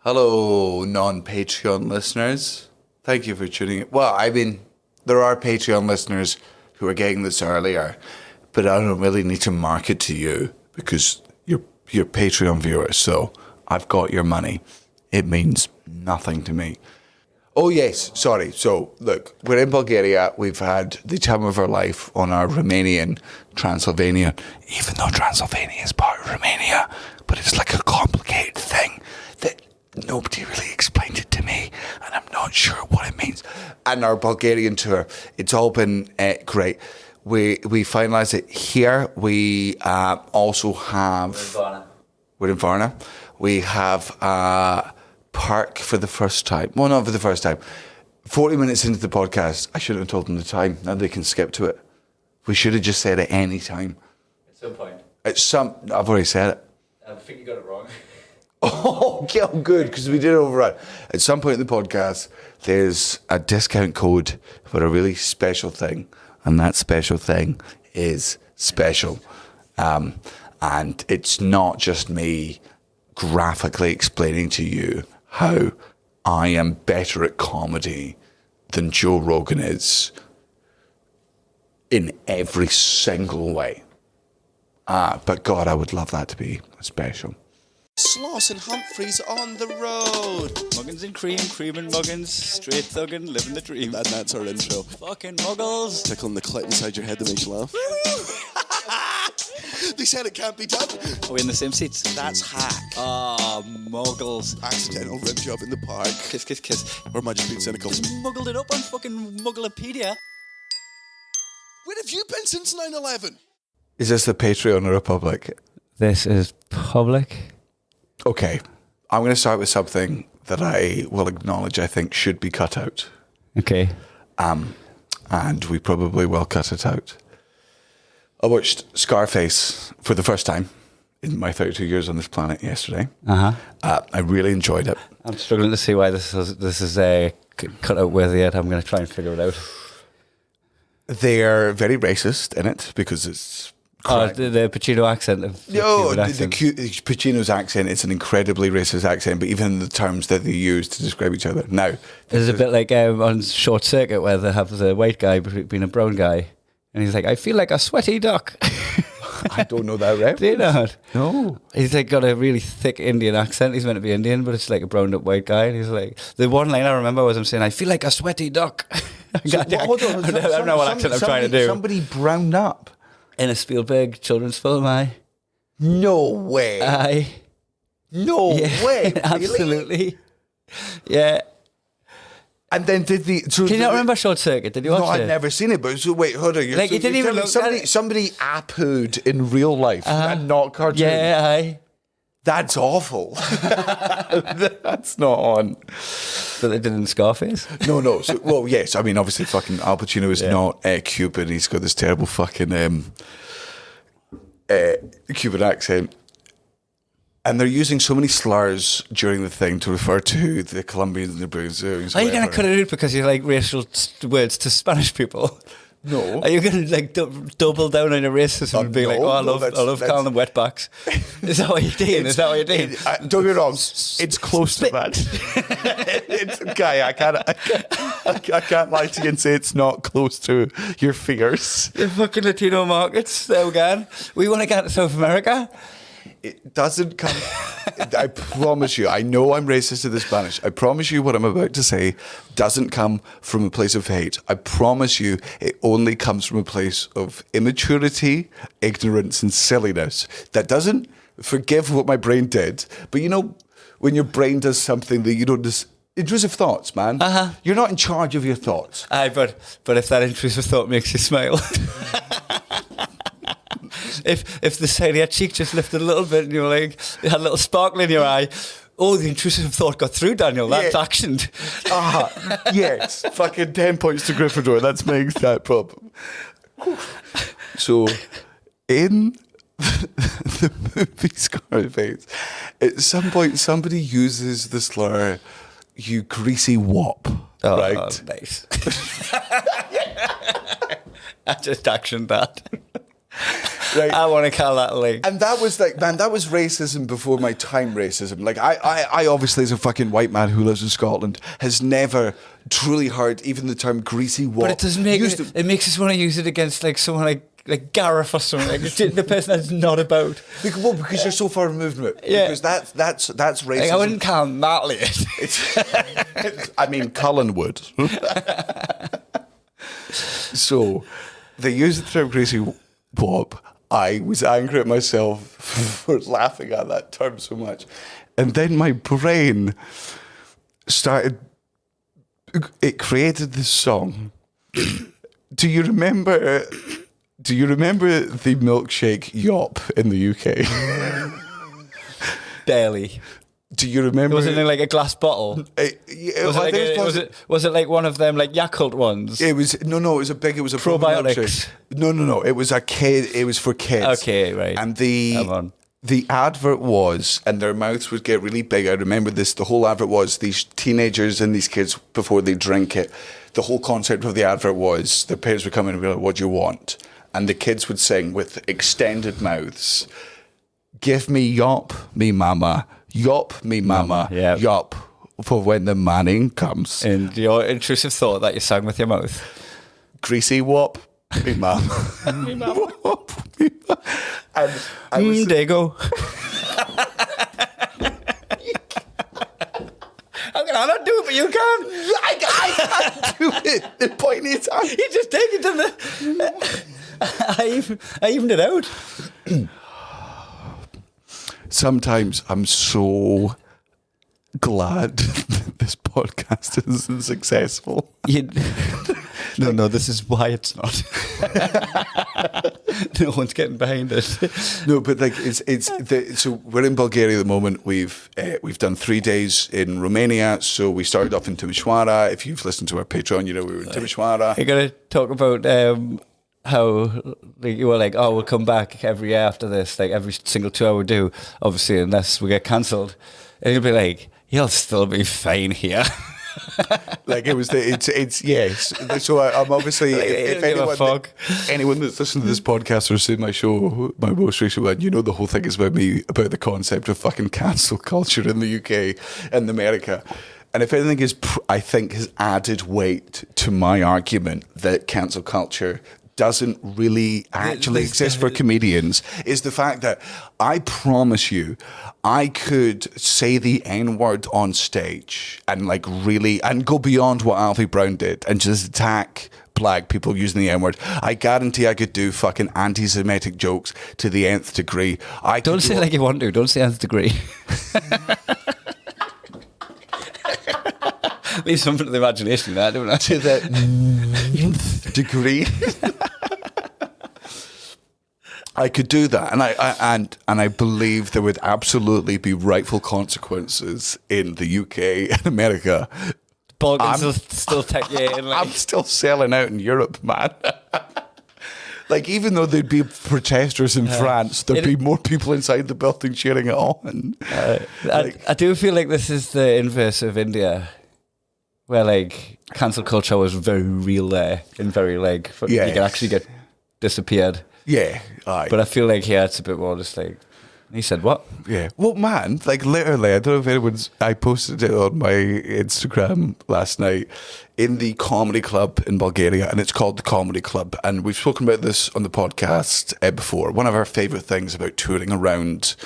Hello, non-Patreon listeners. Thank you for tuning in. Well, I mean, there are Patreon listeners who are getting this earlier, but I don't really need to market to you because you're Patreon viewers, so I've got your money. It means nothing to me. Oh, yes, sorry. So, look, we're in Bulgaria. We've had the time of our life on our Romanian Transylvania, even though Transylvania is part of Romania, but it's like a complicated thing that nobody really explained it to me, and I'm not sure what it means. And our Bulgarian tour, it's all been great. We finalised it here. We also have... We're in Varna. We have a park for the first time. Well, not for the first time. 40 minutes into the podcast, I shouldn't have told them the time. Now they can skip to it. We should have just said it any time. At some point. I've already said it. I think you got it wrong. Oh, okay, good, because we did overrun. At some point in the podcast, there's a discount code for a really special thing, and that special thing is special. And it's not just me graphically explaining to you how I am better at comedy than Joe Rogan is in every single way. But God, I would love that to be special. Sloss and Humphreys on the road. Muggins and Cream, Cream and Muggins, straight thuggin', living the dream. That's our intro. Fucking Muggles. Tickling the clit inside your head that makes you laugh. They said it can't be done. Are we in the same seats? That's hack. Ah, Muggles. Accidental rim job in the park. Kiss, kiss, kiss. Or am I just being cynical? Muggled it up on fucking Mugglepedia. Where have you been since 9/11? Is this the Patreon or a public? This is public. Okay, I'm going to start with something that I will acknowledge I think should be cut out. Okay. And we probably will cut it out. I watched Scarface for the first time in my 32 years on this planet yesterday. I really enjoyed it. I'm struggling to see why this is cut out with yet. I'm going to try and figure it out. They're very racist in it because it's... the Pacino accent. No, the Pacino's accent, it's an incredibly racist accent, but even the terms that they use to describe each other. Now, it's a bit like on Short Circuit where they have the white guy being a brown guy. And he's like, I feel like a sweaty duck. I don't know that reference. Do you not? No. He's like got a really thick Indian accent. He's meant to be Indian, but it's like a browned up white guy. And he's like, the one line I remember was him saying, I feel like a sweaty duck. Hold on. I don't know what accent I'm trying to do. Somebody browned up. In a Spielberg children's film, No way. No way. Really? Absolutely. Yeah. And then did the... So Can you not remember Short Circuit? Did you watch it? No, I'd never seen it, but so wait, hold on. Like, so it didn't even look... Somebody apooed in real life and not cartoon. Yeah, That's awful. That's not on. But they did in Scarface? No. So, well, yes. I mean, obviously, fucking Al Pacino is not Cuban. He's got this terrible fucking Cuban accent. And they're using so many slurs during the thing to refer to the Colombians and the Brazilians. Are you going to cut it out because you like racial words to Spanish people? No. Are you going to like double down on your racism and be like, oh, I love calling them wetbacks? Is that what you're doing? Is that what you're doing? Don't get me wrong. It's close to that. It's okay. I can't lie to you and say it's not close to your fears. The fucking Latino markets, there we go. We want to get to South America. It doesn't come... I promise you, I know I'm racist to the Spanish. I promise you what I'm about to say doesn't come from a place of hate. I promise you it only comes from a place of immaturity, ignorance and silliness. That doesn't forgive what my brain did. But you know, when your brain does something that you don't... Intrusive thoughts, man. You're not in charge of your thoughts. Aye, but if that intrusive thought makes you smile... If the side of your cheek just lifted a little bit and you were like, you had a little sparkle in your eye, oh, the intrusive thought got through, Daniel. That's actioned. Yes. Fucking 10 points to Gryffindor. That's my exact problem. So, in the movie Scarface, at some point somebody uses the slur, you greasy wop. Oh, right? Nice. I just actioned that. Right. I want to call that like. And that was like, man, that was racism before my time racism. Like, I obviously, as a fucking white man who lives in Scotland, has never truly heard even the term greasy wop. But it doesn't make used it makes us want to use it against like someone like Gareth or something. Like, the person that's not about. Well, because you're so far removed from it. Yeah. Because that's racism. Like, I wouldn't call him that late. I mean, Cullen would. So, they used the term greasy wop. I was angry at myself for laughing at that term so much. And then my brain started... It created this song. Do you remember the milkshake yop in the UK? Barely. Do you remember? Was it in like a glass bottle? Was it like one of them like Yakult ones? It was no. It was a Probiotics. milkshake. No. It was a kid. It was for kids. Okay, right. And the advert was, and their mouths would get really big. I remember this. The whole advert was these teenagers and these kids before they drink it. The whole concept of the advert was their parents would come in and be like, "What do you want?" And the kids would sing with extended mouths, "Give me yop, me mama. Yop, me mama. Yeah. Yop, for when the morning comes." And your intrusive thought that you sang with your mouth. Greasy wop, me mama. Me mama. Wop, me mama. And I was... There you go. How can I not do it, but you can? I can't do it. The point is, You just take it to the... I evened it out. Sometimes I'm so glad this podcast isn't successful. No, this is why it's not. No one's getting behind it. No, but like so we're in Bulgaria at the moment. We've done 3 days in Romania. So we started off in Timișoara. If you've listened to our Patreon, you know we were in Timișoara. You're gonna talk about how like, you were like, oh, we'll come back every year after this, like every single tour we do, obviously, unless we get cancelled. And you'll be like, you'll still be fine here. Like it was it's yes. So I'm obviously Like, if anyone that's listened to this podcast or seen my show, my most recent one, you know the whole thing is about the concept of fucking cancel culture in the UK and America. And if anything I think has added weight to my argument that cancel culture doesn't really actually exist for comedians is the fact that I promise you I could say the N-word on stage and like really and go beyond what Alfie Brown did and just attack black people using the N-word. I guarantee I could do fucking anti-Semitic jokes to the nth degree. Don't say like you want to. Don't say nth degree. Leave something to the imagination in that, don't I? To the nth degree. I could do that, and I believe there would absolutely be rightful consequences in the UK and America. Balkans will still take you in. Like. I'm still selling out in Europe, man. Like, even though there'd be protesters in France, there'd be more people inside the building cheering it on. I do feel like this is the inverse of India, where like cancel culture was very real there and very like you could actually get disappeared. Yeah, aye. But I feel like here it's a bit more just like, he said what? Yeah. Well, man, like literally, I don't know if anyone's... I posted it on my Instagram last night in the comedy club in Bulgaria, and it's called the Comedy Club. And we've spoken about this on the podcast before. One of our favourite things about touring around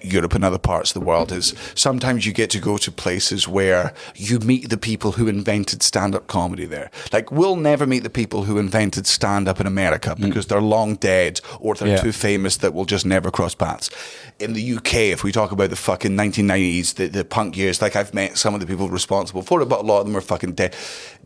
Europe and other parts of the world is sometimes you get to go to places where you meet the people who invented stand-up comedy there. Like, we'll never meet the people who invented stand-up in America because they're long dead or they're too famous that we'll just never cross paths. In the UK, if we talk about the fucking 1990s, the punk years, like I've met some of the people responsible for it, but a lot of them are fucking dead.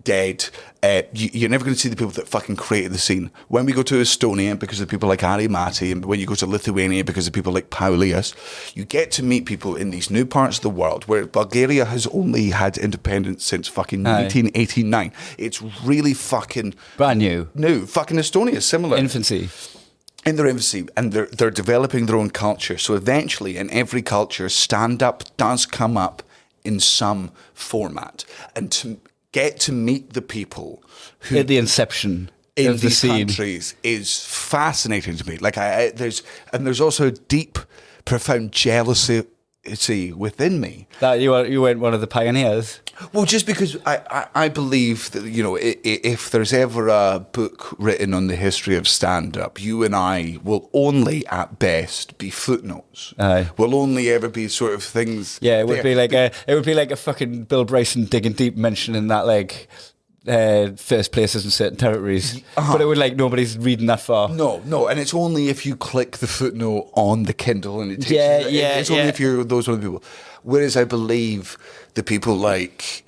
You're never going to see the people that fucking created the scene. When we go to Estonia, because of people like Ari Matti, and when you go to Lithuania, because of people like Paulius, you get to meet people in these new parts of the world where Bulgaria has only had independence since fucking 1989. It's really fucking... Brand new. New. Fucking Estonia is similar. Infancy. In their infancy, and they're developing their own culture. So eventually, in every culture, stand-up does come up in some format. And to get to meet the people who... At the inception. in Of the these scene. countries is fascinating to me. Like there's also deep, profound jealousy within me. That you weren't one of the pioneers. Well, just because I believe that, you know, if there's ever a book written on the history of stand-up, you and I will only at best be footnotes. Aye. We'll only ever be sort of things. Yeah, it would there. be like a fucking Bill Bryson digging deep mentioning that like first places in certain territories, but it would like nobody's reading that far. No, and it's only if you click the footnote on the Kindle and it takes it's only if you're those other people. Whereas I believe the people like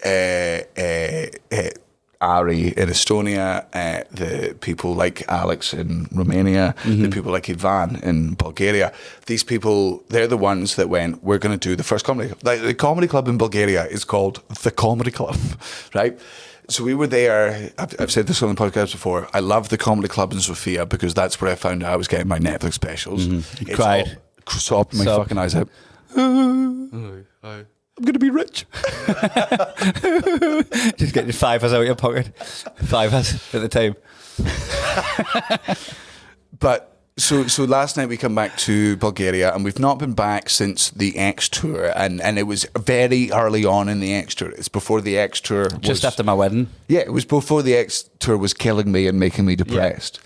Ari in Estonia, the people like Alex in Romania, the people like Ivan in Bulgaria, these people, they're the ones that went, we're going to do the first comedy. Like the comedy club in Bulgaria is called the Comedy Club, right? So we were there. I've said this on the podcast before. I love the Comedy Club in Sofia because that's where I found out I was getting my Netflix specials. You cried. Sobbed my fucking eyes out. I'm going to be rich. Just get your fivers out of your pocket. Fivers at the time. But so last night we come back to Bulgaria and we've not been back since the X tour, and it was very early on in the X tour. It's before the X tour Just after my wedding. Yeah, it was before the X tour was killing me and making me depressed.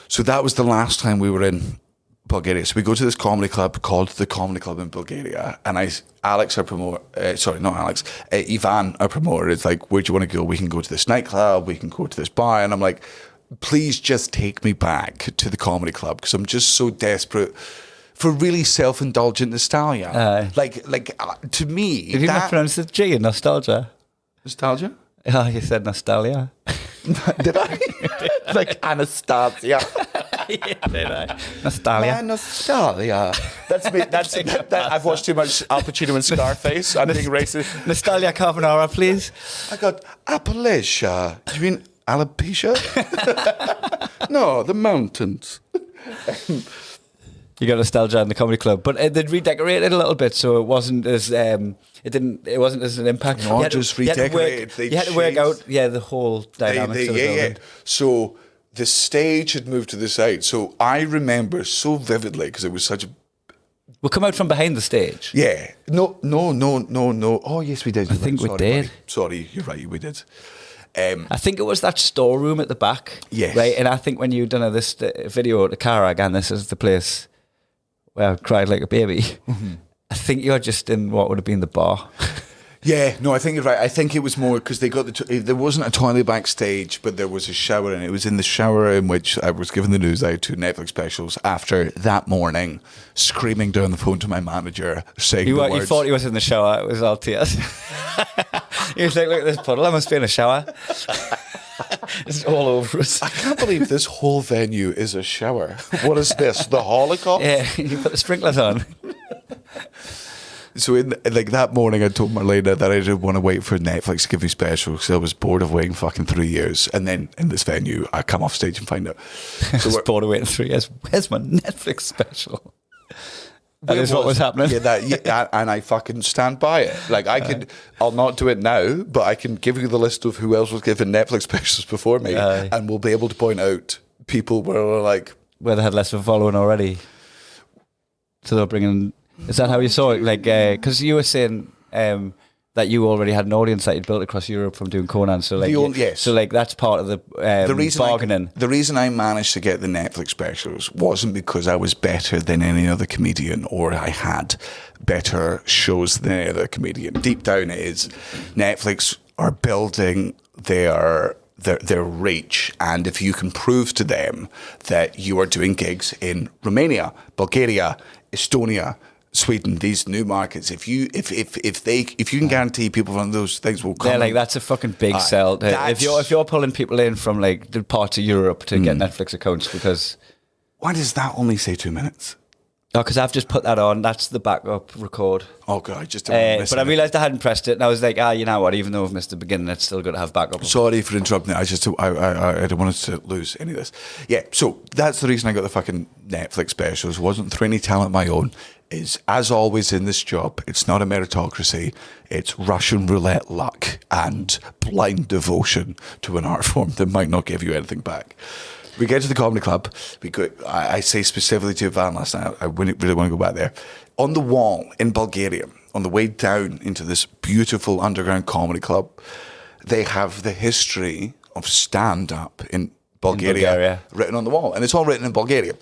So that was the last time we were in Bulgaria. So we go to this comedy club called the Comedy Club in Bulgaria, and Alex, our promoter, sorry, not Alex, Ivan, our promoter, is like, where do you want to go? We can go to this nightclub, we can go to this bar, and I'm like, please just take me back to the comedy club because I'm just so desperate for really self-indulgent nostalgia. Like to me, Did you not pronounce the G in nostalgia? Nostalgia? Oh, you said nostalgia. Did I? Like Anastasia. Yeah, did I? Nostalgia. Nostalgia. That's me. I've watched too much Al Pacino and Scarface. I'm being racist. Nostalgia carbonara, please. I got Appalachia. Do you mean alopecia? No, the mountains. You got nostalgia in the comedy club, but they'd redecorated a little bit, so it wasn't as it wasn't as an impact. Not just redecorated. You had to work out the whole dynamics of the building. So the stage had moved to the side. So I remember so vividly because it was such a. We'll come out from behind the stage. Yeah. No. Oh yes, we did. I think we did. Buddy. Sorry, you're right. We did. I think it was that storeroom at the back. Yes. Right, and I think when you done this video to Cara, again, this is the place where I cried like a baby. Mm-hmm. I think you're just in what would have been the bar. Yeah, no, I think you're right. I think it was more because they got there wasn't a toilet backstage, but there was a shower, and it was in the shower in which I was given the news I had 2 Netflix specials after that morning, screaming down the phone to my manager, saying the words. You thought he was in the shower, it was all tears. He was like, look at this puddle, I must be in a shower. It's all over us. I can't believe this whole venue is a shower. What is this, the Holocaust? Yeah, you put the sprinklers on. So like that morning I told Marlena that I didn't want to wait for Netflix to give me specials because I was bored of waiting fucking 3 years. And then in this venue, I come off stage and find out. So I was bored of waiting 3 years. Where's my Netflix special? That is what was happening. Yeah, and I fucking stand by it. Like I'll not do it now, but I can give you the list of who else was given Netflix specials before me, and we'll be able to point out people where they had less of a following already. So they're bringing. Is that how you saw it? Like, because you were saying that you already had an audience that you'd built across Europe from doing Conan. So like, yes. So like that's part of the reason bargaining. The reason I managed to get the Netflix specials wasn't because I was better than any other comedian or I had better shows than any other comedian. Deep down, it is Netflix are building their reach, and if you can prove to them that you are doing gigs in Romania, Bulgaria, Estonia, Sweden, these new markets, if you can guarantee people from those things will come. Yeah, like that's a fucking big sell. If you're pulling people in from like the parts of Europe to get Netflix accounts, because why does that only say 2 minutes? Oh, because I've just put that on. That's the backup record. Oh god, I just didn't miss but I realised I hadn't pressed it, and I was like, you know what? Even though I've missed the beginning, it's still good to have backup. Sorry for interrupting. I don't want us to lose any of this. Yeah, so that's the reason I got the fucking Netflix specials. It wasn't through any talent of my own. is, as always in this job, it's not a meritocracy. It's Russian roulette luck and blind devotion to an art form that might not give you anything back. We get to the comedy club. I say specifically to Van last night, I wouldn't really want to go back there. On the wall in Bulgaria, on the way down into this beautiful underground comedy club, they have the history of stand-up in Bulgaria written on the wall. And it's all written in Bulgaria.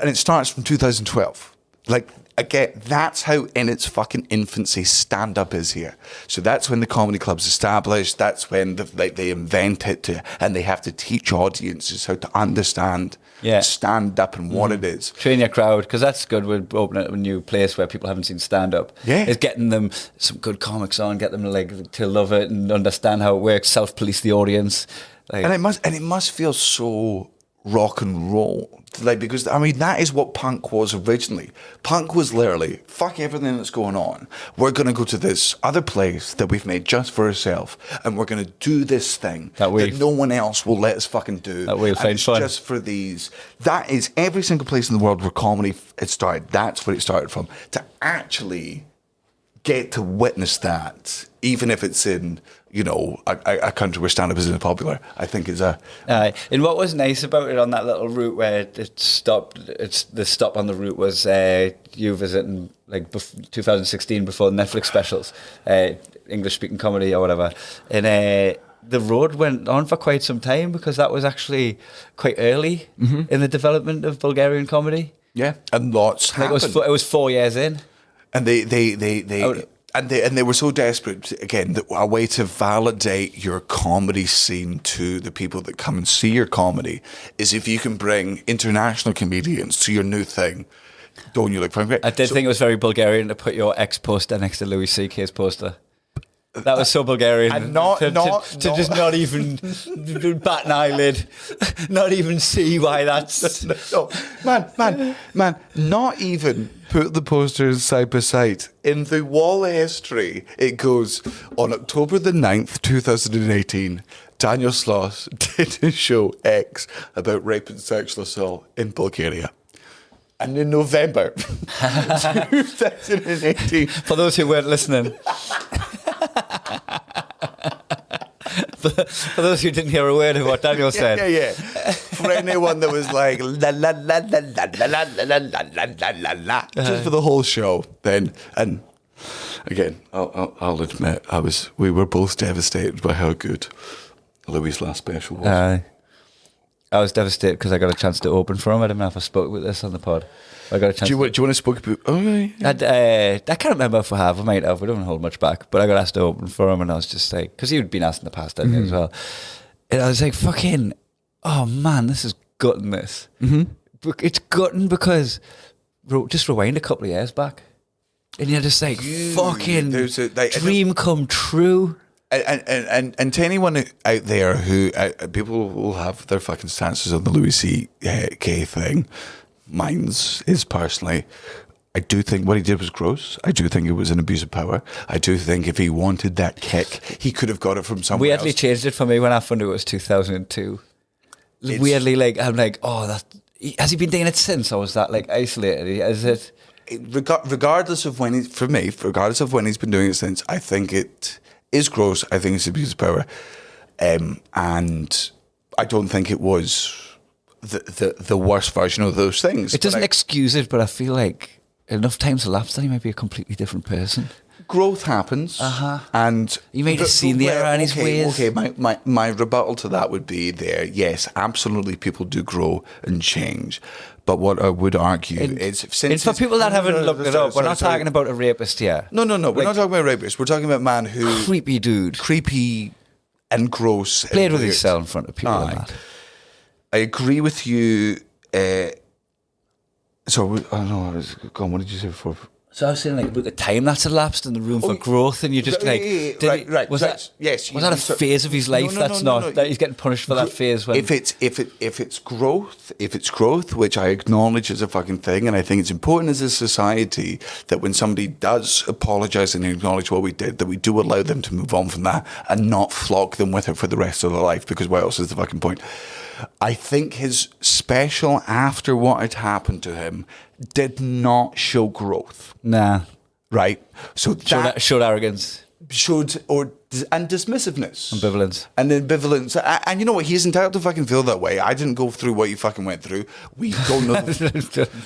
And it starts from 2012. Like, again, that's how in its fucking infancy stand-up is here. So that's when the comedy club's established. That's when they invent it and they have to teach audiences how to understand stand-up and what it is. Train your crowd, because that's good with opening a new place where people haven't seen stand-up. Yeah. Is getting them some good comics on, get them to love it and understand how it works, self-police the audience. And it must feel so rock and roll. Like, because, I mean, that is what punk was originally. Punk was literally, fuck everything that's going on. We're going to go to this other place that we've made just for ourselves, and we're going to do this thing that no one else will let us fucking do. That we'll find fun. Just for these. That is every single place in the world where comedy it started. That's where it started from. To actually get to witness that, even if it's in, you know, a country where stand-up isn't popular, I think is a... and what was nice about it on that little route where it stopped, the stop on the route was you visiting, like, 2016 before the Netflix specials, English-speaking comedy or whatever, and the road went on for quite some time because that was actually quite early in the development of Bulgarian comedy. Yeah, and lots happened. It was 4 years in. And they were so desperate, again, that a way to validate your comedy scene to the people that come and see your comedy is if you can bring international comedians to your new thing. Don't you look fucking great? I did think it was very Bulgarian to put your ex poster next to Louis C.K.'s poster. That was so Bulgarian. And to just not even bat an eyelid, not even see why that's... No. Man, not even put the posters side by side. In the wall of history, it goes, on October the 9th, 2018, Daniel Sloss did a show X about rape and sexual assault in Bulgaria. And in November 2018... For those who weren't listening... For those who didn't hear a word of what Daniel said. Yeah. For anyone that was like, la la la la la la la la la la la, just for the whole show, then, and again, I'll admit, we were both devastated by how good Louis' last special was. I was devastated because I got a chance to open for him. I didn't know if I spoke with this on the pod. I got a chance. Do you want to speak about? Oh, yeah. I can't remember if I have. I might have. We don't hold much back. But I got asked to open for him, and I was just like, because he'd been asked in the past, as well. And I was like, fucking, oh man, this is gutting. This. It's gutting because just rewind a couple of years back, and you're just like, fucking dream come true. And to anyone out there who people will have their fucking stances on the Louis C.K. thing. Mine's is personally, I do think what he did was gross. I do think it was an abuse of power. I do think if he wanted that kick, he could have got it from somewhere else. Weirdly changed it for me when I found it was 2002. Weirdly, like, I'm like, oh, has he been doing it since, or was that like isolated? Is it? Regardless of when regardless of when he's been doing it since, I think it is gross. I think it's abuse of power, and I don't think it was the worst version of those things. It doesn't excuse it, but I feel like enough time's elapsed that he might be a completely different person. Growth happens, and you might have seen the error in his ways. Okay, my rebuttal to that would be there. Yes, absolutely, people do grow and change. But what I would argue is, since for people that haven't looked it up, we're not talking about a rapist here. No, we're not talking about a rapist. We're talking about a man who creepy and gross, played with himself in front of people. And that. I agree with you. So I don't know. Go on, what did you say before? So I was saying, like, about the time that's elapsed and the room for growth, and you just was that a phase of his life that he's getting punished for that phase? When if it's growth, which I acknowledge is a fucking thing, and I think it's important as a society that when somebody does apologise and acknowledge what we did, that we do allow them to move on from that and not flog them with it for the rest of their life, because what else is the fucking point? I think his special after what had happened to him did not show growth. Nah. Right? So that Showed arrogance. and dismissiveness. Ambivalence. And ambivalence. And you know what? He's entitled to fucking feel that way. I didn't go through what you fucking went through. We don't know.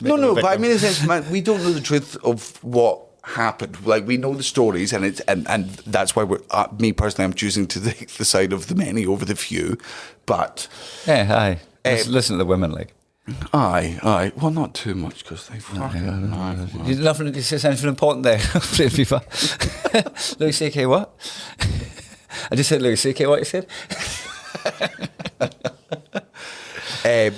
No, but I mean, in a sense, man, we don't know the truth of what happened. Like, we know the stories, and it's and that's why we're me personally, I'm choosing to take the side of the many over the few. But yeah, aye. Listen to the women, like. Aye. Well, not too much because they fucking. You nothing. You say anything important there? Louis C.K. what? I just said Louis C.K. what you said.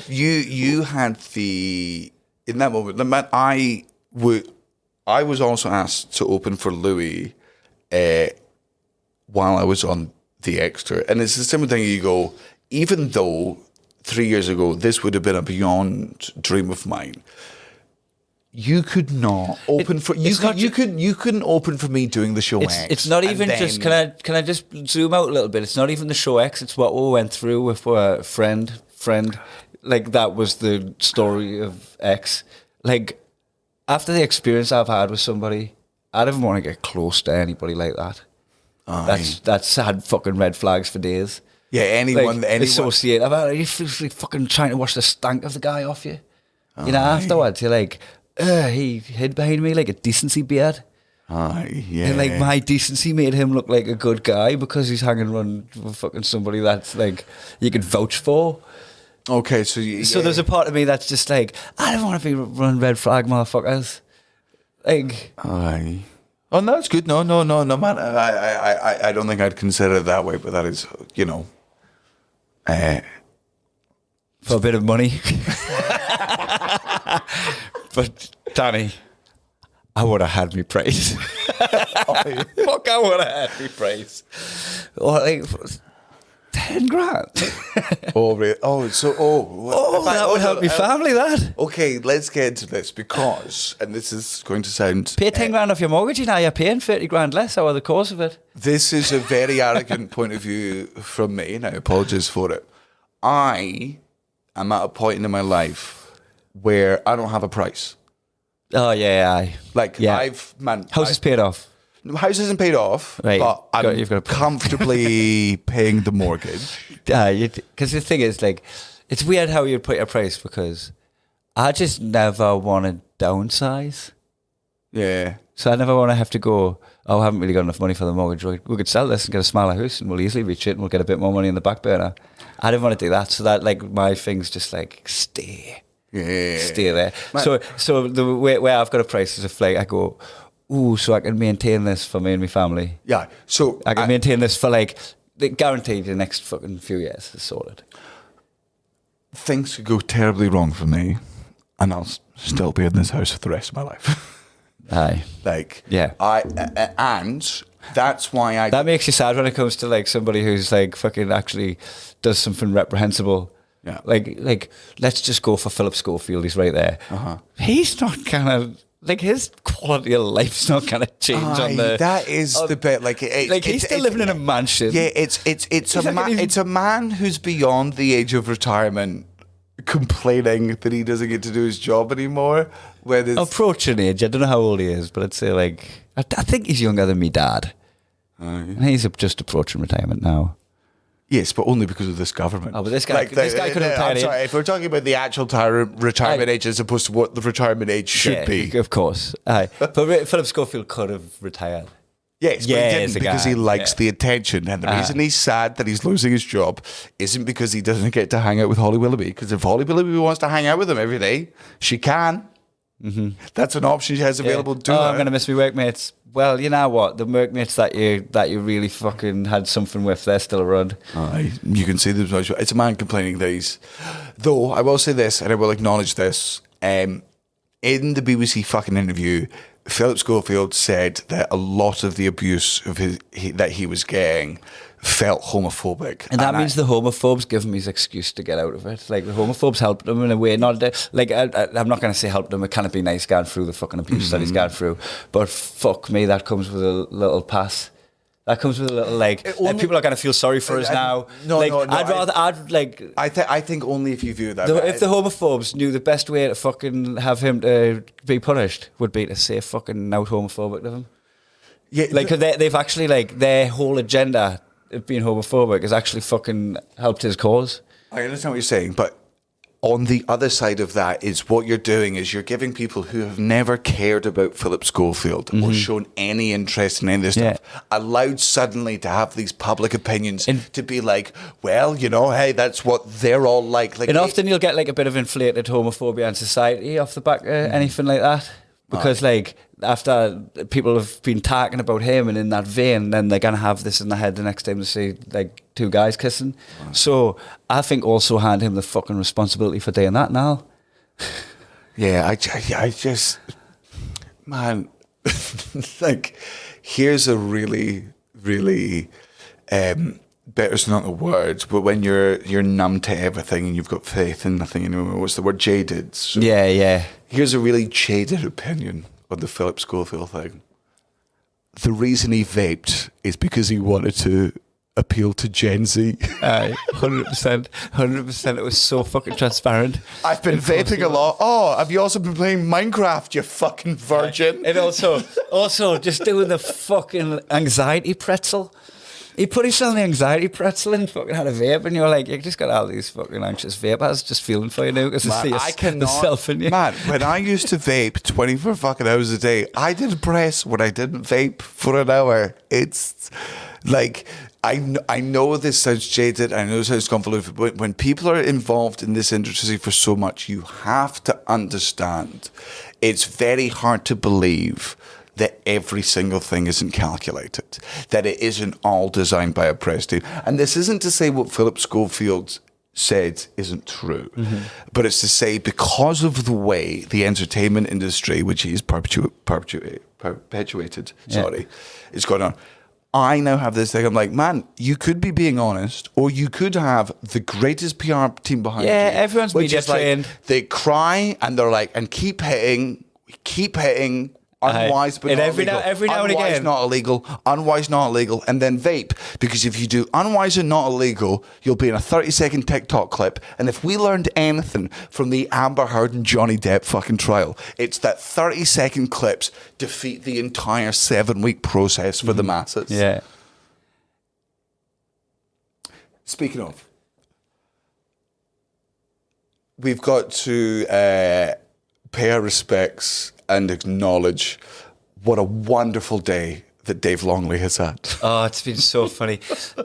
You had in that moment. The man I was also asked to open for Louis while I was on the extra, and it's the same thing. You go, even though 3 years ago this would have been a beyond dream of mine. You could not open for you. You couldn't open for me doing the show X. It's not even just. Can I just zoom out a little bit? It's not even the show X. It's what we went through with a friend. Like, that was the story of X. Like, after the experience I've had with somebody, I don't even want to get close to anybody like that. That's had fucking red flags for days. Yeah, anyone associate. You feel like fucking trying to wash the stank of the guy off you. You know, afterwards you're like, he hid behind me like a decency beard. Yeah. And like, my decency made him look like a good guy because he's hanging around with fucking somebody that's like you could vouch for. Okay, so there's a part of me that's just like, I don't want to be running red flag motherfuckers. Like, aye. Oh, no, that's good. No, man. I don't think I'd consider it that way, but that is, you know, for a bit of money. But Danny, I would have had me praise. Fuck, I would have had me praise. Or like 10 grand. Oh, really? That would help me family, that. Okay, let's get into this because, and this is going to sound... Pay 10 grand off your mortgage, and now you're paying 30 grand less over the course of it. This is a very arrogant point of view from me, and I apologise for it. I am at a point in my life where I don't have a price. Oh, yeah. Like, yeah. House is paid off. The house isn't paid off, right, but I'm comfortably paying the mortgage. Because the thing is, like, it's weird how you put your price, because I just never want to downsize. Yeah. So I never want to have to go, I haven't really got enough money for the mortgage. We could sell this and get a smaller house and we'll easily reach it and we'll get a bit more money in the back burner. I didn't want to do that. So that, like, my thing's just like, stay there. Man. So the way I've got a price is if, like, I go, ooh, so I can maintain this for me and my family. Yeah. So I can maintain this for, like, guaranteed the next fucking few years. It's sorted. Things could go terribly wrong for me, and I'll still be in this house for the rest of my life. Aye. Like, yeah. And that's why that makes you sad when it comes to, like, somebody who's, like, fucking actually does something reprehensible. Yeah. Like, let's just go for Philip Schofield. He's right there. He's not gonna, like, his quality of life's not gonna change on the. That is the bit. Like, he's still living in a mansion. Yeah, it's a man who's beyond the age of retirement, complaining that he doesn't get to do his job anymore. Approaching age. I don't know how old he is, but I'd say, like, I think he's younger than me dad. He's just approaching retirement now. Yes, but only because of this government. Oh, but this guy could have I'm sorry, if we're talking about the actual retirement age as opposed to what the retirement age should be. Of course. But Philip Schofield could have retired. Yes, but he didn't because he likes the attention. And the reason he's sad that he's losing his job isn't because he doesn't get to hang out with Holly Willoughby. Because if Holly Willoughby wants to hang out with him every day, she can. Mm-hmm. That's an option she has available to her. I'm going to miss my workmates. Well, you know what? The workmates that you really fucking had something with, they're still around. You can see there's it's a man complaining that he's... Though, I will say this, and I will acknowledge this, in the BBC fucking interview, Philip Schofield said that a lot of the abuse of that he was getting felt homophobic. And that means the homophobes give him his excuse to get out of it. Like, the homophobes helped him in a way. Not like, I'm not going to say helped him. It can't be nice going through the fucking abuse that he's gone through. But fuck me, that comes with a little pass. That comes with a little like people are going to feel sorry for us now. No, like, no, no. I think only if you view that. If the homophobes knew the best way to fucking have him to be punished would be to say fucking out homophobic to him. Yeah, like they've actually like their whole agenda of being homophobic has actually fucking helped his cause. I understand what you're saying, but on the other side of that is what you're doing is you're giving people who have never cared about Philip Schofield or shown any interest in any of this stuff allowed suddenly to have these public opinions and to be like, well, you know, hey, that's what they're all like. And often you'll get like a bit of inflated homophobia in society off the back of anything like that. Because like after people have been talking about him and in that vein, then they're gonna have this in their head the next time they see like two guys kissing. So I think also hand him the fucking responsibility for doing that now. Yeah, I just man, like here's a really, really better's not the word, but when you're numb to everything and you've got faith in nothing, you know, what's the word? Jaded. So yeah. Here's a really jaded opinion on the Philip Schofield thing. The reason he vaped is because he wanted to appeal to Gen Z. 100%. It was so fucking transparent. I've been vaping a lot. Oh, have you also been playing Minecraft, you fucking virgin? And also just doing the fucking anxiety pretzel. He put his on the anxiety pretzel and fucking had a vape, and you're like, you just got all these fucking anxious vapors just feeling for you now because I see yourself in you. Man, when I used to vape 24 fucking hours a day, I did press when I didn't vape for an hour. It's like, I know this sounds jaded, I know this sounds convoluted, but when people are involved in this industry for so much, you have to understand it's very hard to believe that every single thing isn't calculated, that it isn't all designed by a press team. And this isn't to say what Philip Schofield said isn't true, but it's to say because of the way the entertainment industry, which he's perpetuated, is going on, I now have this thing, I'm like, man, you could be being honest, or you could have the greatest PR team behind you. Yeah, everyone's which media is like, trained. they cry and they're like, and keep hitting, unwise, but and not every illegal. now and Unwise, again. not illegal. Unwise, not illegal. And then vape. Because if you do unwise and not illegal, you'll be in a 30-second TikTok clip. And if we learned anything from the Amber Heard and Johnny Depp fucking trial, it's that 30-second clips defeat the entire 7-week process for the masses. Yeah. Speaking of, we've got to pay our respects and acknowledge what a wonderful day that Dave Longley has had. Oh, it's been so funny.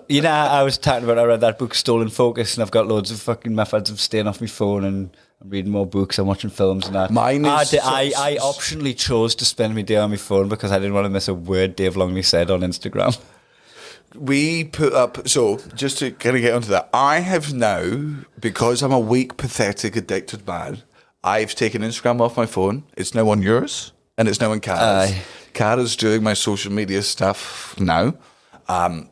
You know, I was talking about, I read that book, Stolen Focus, and I've got loads of fucking methods of staying off my phone, and I'm reading more books, I'm watching films and that. I optionally chose to spend my day on my phone because I didn't want to miss a word Dave Longley said on Instagram. We put up, so just to kind of get onto that, I have now, because I'm a weak, pathetic, addicted man, I've taken Instagram off my phone. It's now on yours, and it's now on Kara's. Kara's doing my social media stuff now,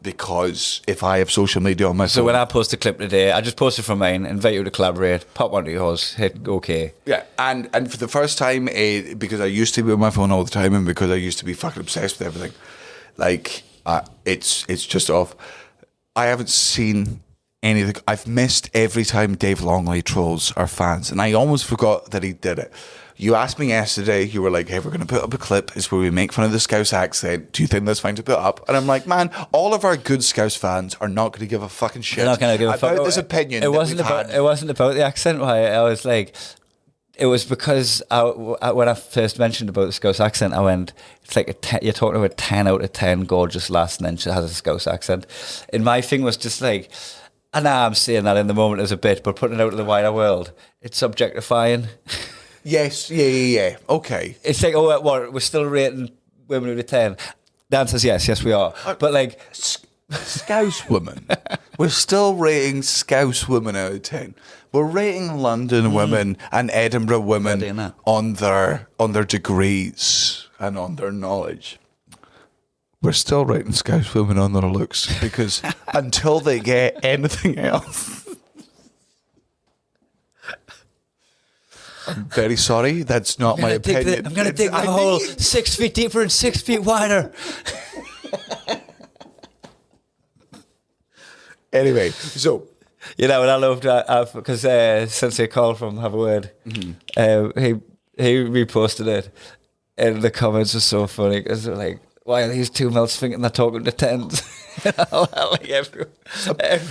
because if I have social media on my phone... So when I post a clip today, I just post it from mine, invite you to collaborate, pop onto yours, hit OK. Yeah, and for the first time, because I used to be on my phone all the time, and because I used to be fucking obsessed with everything, like, it's just off. I haven't seen... anything. I've missed every time Dave Longley trolls our fans, and I almost forgot that he did it. You asked me yesterday, you were like, hey, we're going to put up a clip. It's where we make fun of the Scouse accent. Do you think that's fine to put up? And I'm like, man, all of our good Scouse fans are not going to give a fucking shit. They're not going to give a fuck about this opinion. It wasn't about the accent. I was like, it was because when I first mentioned about the Scouse accent, I went, it's like you're talking about a 10 out of 10 gorgeous lass, and then she has a Scouse accent. And my thing was just like, and now I'm saying that in the moment as a bit, but putting it out to the wider world, it's objectifying. Yes, yeah. Okay. It's like, oh, what? We're still rating women out of 10. The answer is yes, we are. But like, Scouse women. We're still rating Scouse women out of 10. We're rating London women and Edinburgh women on their degrees and on their knowledge. We're still rating Scouse women on their looks because until they get anything else. I'm very sorry, that's not my opinion. I'm going to dig the hole 6 feet deeper and 6 feet wider. Anyway, so You know, and I loved because Sensei Carl from Have a Word, he reposted it, and the comments were so funny because they're like, "Why are these two melts thinking they're talking to tens?" Like everyone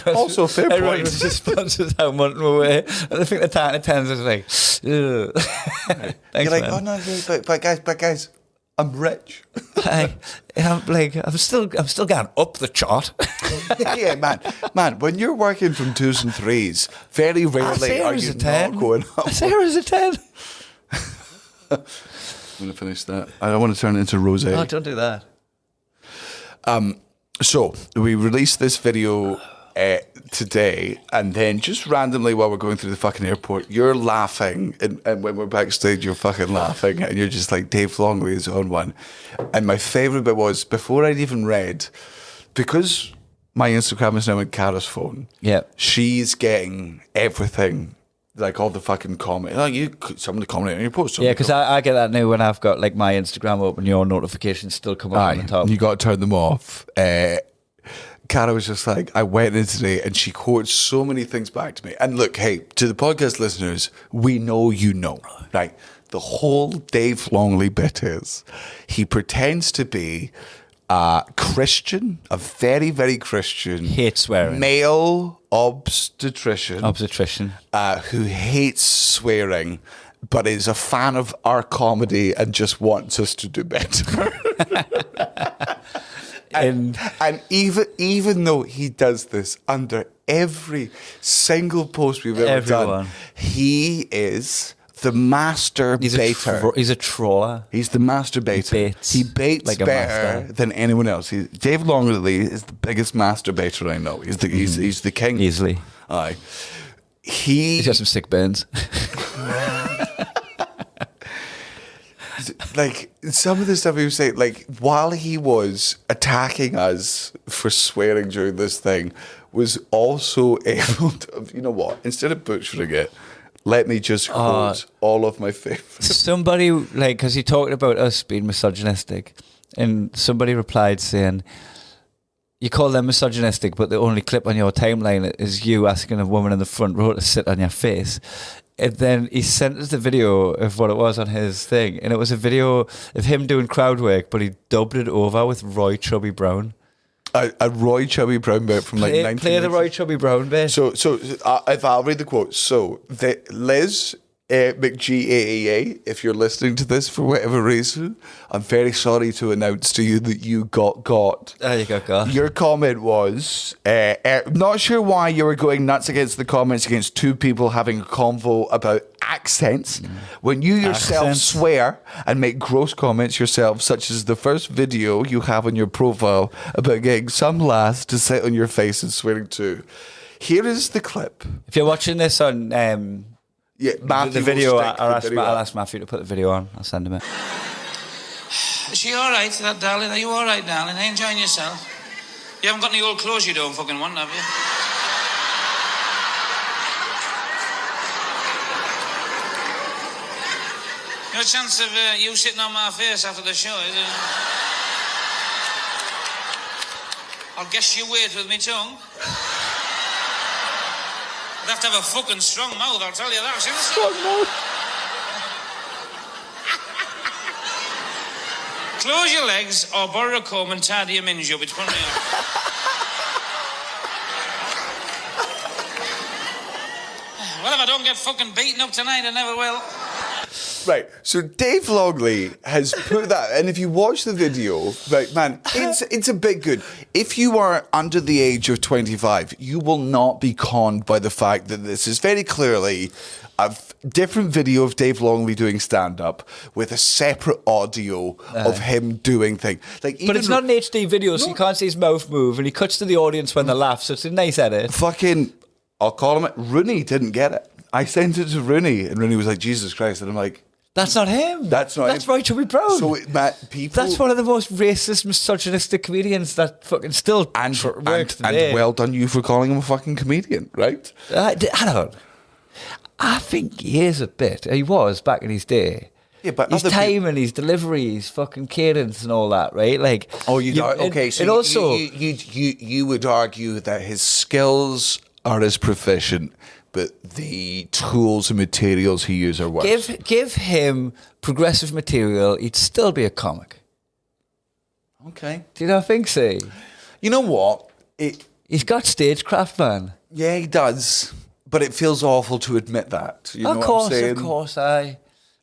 also fair everyone point. responses how months away, and they think they're talking to tens. Is like, ugh. Thanks, you're like, man. oh no, but guys, I'm rich. I'm still going up the chart. Yeah, man. When you're working from 2s and 3s, very rarely are you not going up. I say her as a 10. I'm going to finish that. I don't want to turn it into rosé. Oh, don't do that. So we released this video today, and then just randomly while we're going through the fucking airport, you're laughing, and when we're backstage, you're fucking laughing, and you're just like, Dave Longley is on one. And my favourite bit was, before I'd even read, because my Instagram is now in Kara's phone, she's getting everything. Like all the fucking comment, somebody commented on your post. Yeah, because I get that now when I've got like my Instagram open, your notifications still come up on the top. You got to turn them off. Cara was just like, I went in today, and she quotes so many things back to me. And look, hey, to the podcast listeners, we know you know, right? The whole Dave Longley bit is he pretends to be a Christian, a very, very Christian, hates swearing, male obstetrician, who hates swearing, but is a fan of our comedy and just wants us to do better. and even though he does this under every single post we've ever done, he is the master baiter. He's a troller. He's the master baiter. He baits like better than anyone else. Dave Longley is the biggest master baiter I know. He's the king. Easily. Aye. He's got some sick burns. Like some of the stuff he was saying, like while he was attacking us for swearing during this thing, was also able to, you know what, instead of butchering it, let me just quote all of my favorites. Somebody, like, because he talked about us being misogynistic, and somebody replied saying, you call them misogynistic, but the only clip on your timeline is you asking a woman in the front row to sit on your face. And then he sent us the video of what it was on his thing, and it was a video of him doing crowd work, but he dubbed it over with Roy Chubby Brown. A Roy Chubby Brown bit from like 19... Play the Roy Chubby Brown bit. So if I'll read the quote. So Liz McGAEA, if you're listening to this for whatever reason, I'm very sorry to announce to you that you got. You got. Your comment was, not sure why you were going nuts against the comments against two people having a convo about accents when you yourself swear and make gross comments yourself, such as the first video you have on your profile about getting some lass to sit on your face and swearing too. Here is the clip. If you're watching this on Matthew, the video, I'll ask Matthew to put the video on. I'll send him it. Is she all right, that darling? Are you all right, darling? Are you enjoying yourself? You haven't got any old clothes you don't fucking want, have you? No chance of you sitting on my face after the show, is there? I'll guess you wait with me tongue. I'd have to have a fucking strong mouth, I'll tell you that. Strong mouth? Close your legs or borrow a comb and tidy your minge up. It's one of you. Well, if I don't get fucking beaten up tonight, I never will. Right, so Dave Longley has put that, and if you watch the video, right, man, it's a bit good. If you are under the age of 25, you will not be conned by the fact that this is very clearly a different video of Dave Longley doing stand-up with a separate audio of him doing things. Like, but it's not an HD video, so you can't see his mouth move, and he cuts to the audience when they laugh, so it's a nice edit. Fucking, I'll call him it, Rooney didn't get it. I sent it to Rooney, and Rooney was like, Jesus Christ, and I'm like, that's not him. That's Roy Chubby Brown. So, Matt, that's one of the most racist, misogynistic comedians that fucking still works today. And well done you for calling him a fucking comedian, right? I don't. I think he is a bit. He was back in his day. Yeah, but his other timing, his delivery, his fucking cadence and all that, right? Like, okay. So it also you would argue that his skills are as proficient, but the tools and materials he uses are worse. give him progressive material, he'd still be a comic. Okay. Do you not think so? You know what? He's got stagecraft, man. Yeah, he does. But it feels awful to admit that. You know Of what I'm saying? course, aye.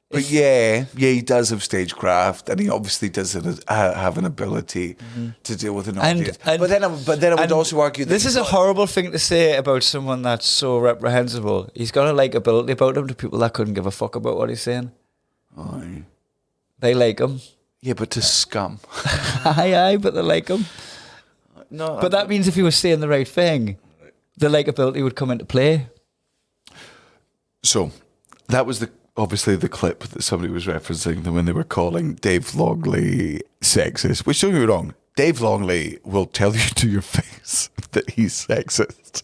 But yeah, he does have stagecraft, and he obviously does have an ability to deal with an audience. But then I would also argue that this is a horrible thing to say about someone that's so reprehensible. He's got a likability about him to people that couldn't give a fuck about what he's saying. Aye. They like him. Yeah, but to scum. Aye, but they like him. No, But that means if he was saying the right thing, the likability would come into play. So that was obviously the clip that somebody was referencing when they were calling Dave Longley sexist. Which, don't get me wrong, Dave Longley will tell you to your face that he's sexist.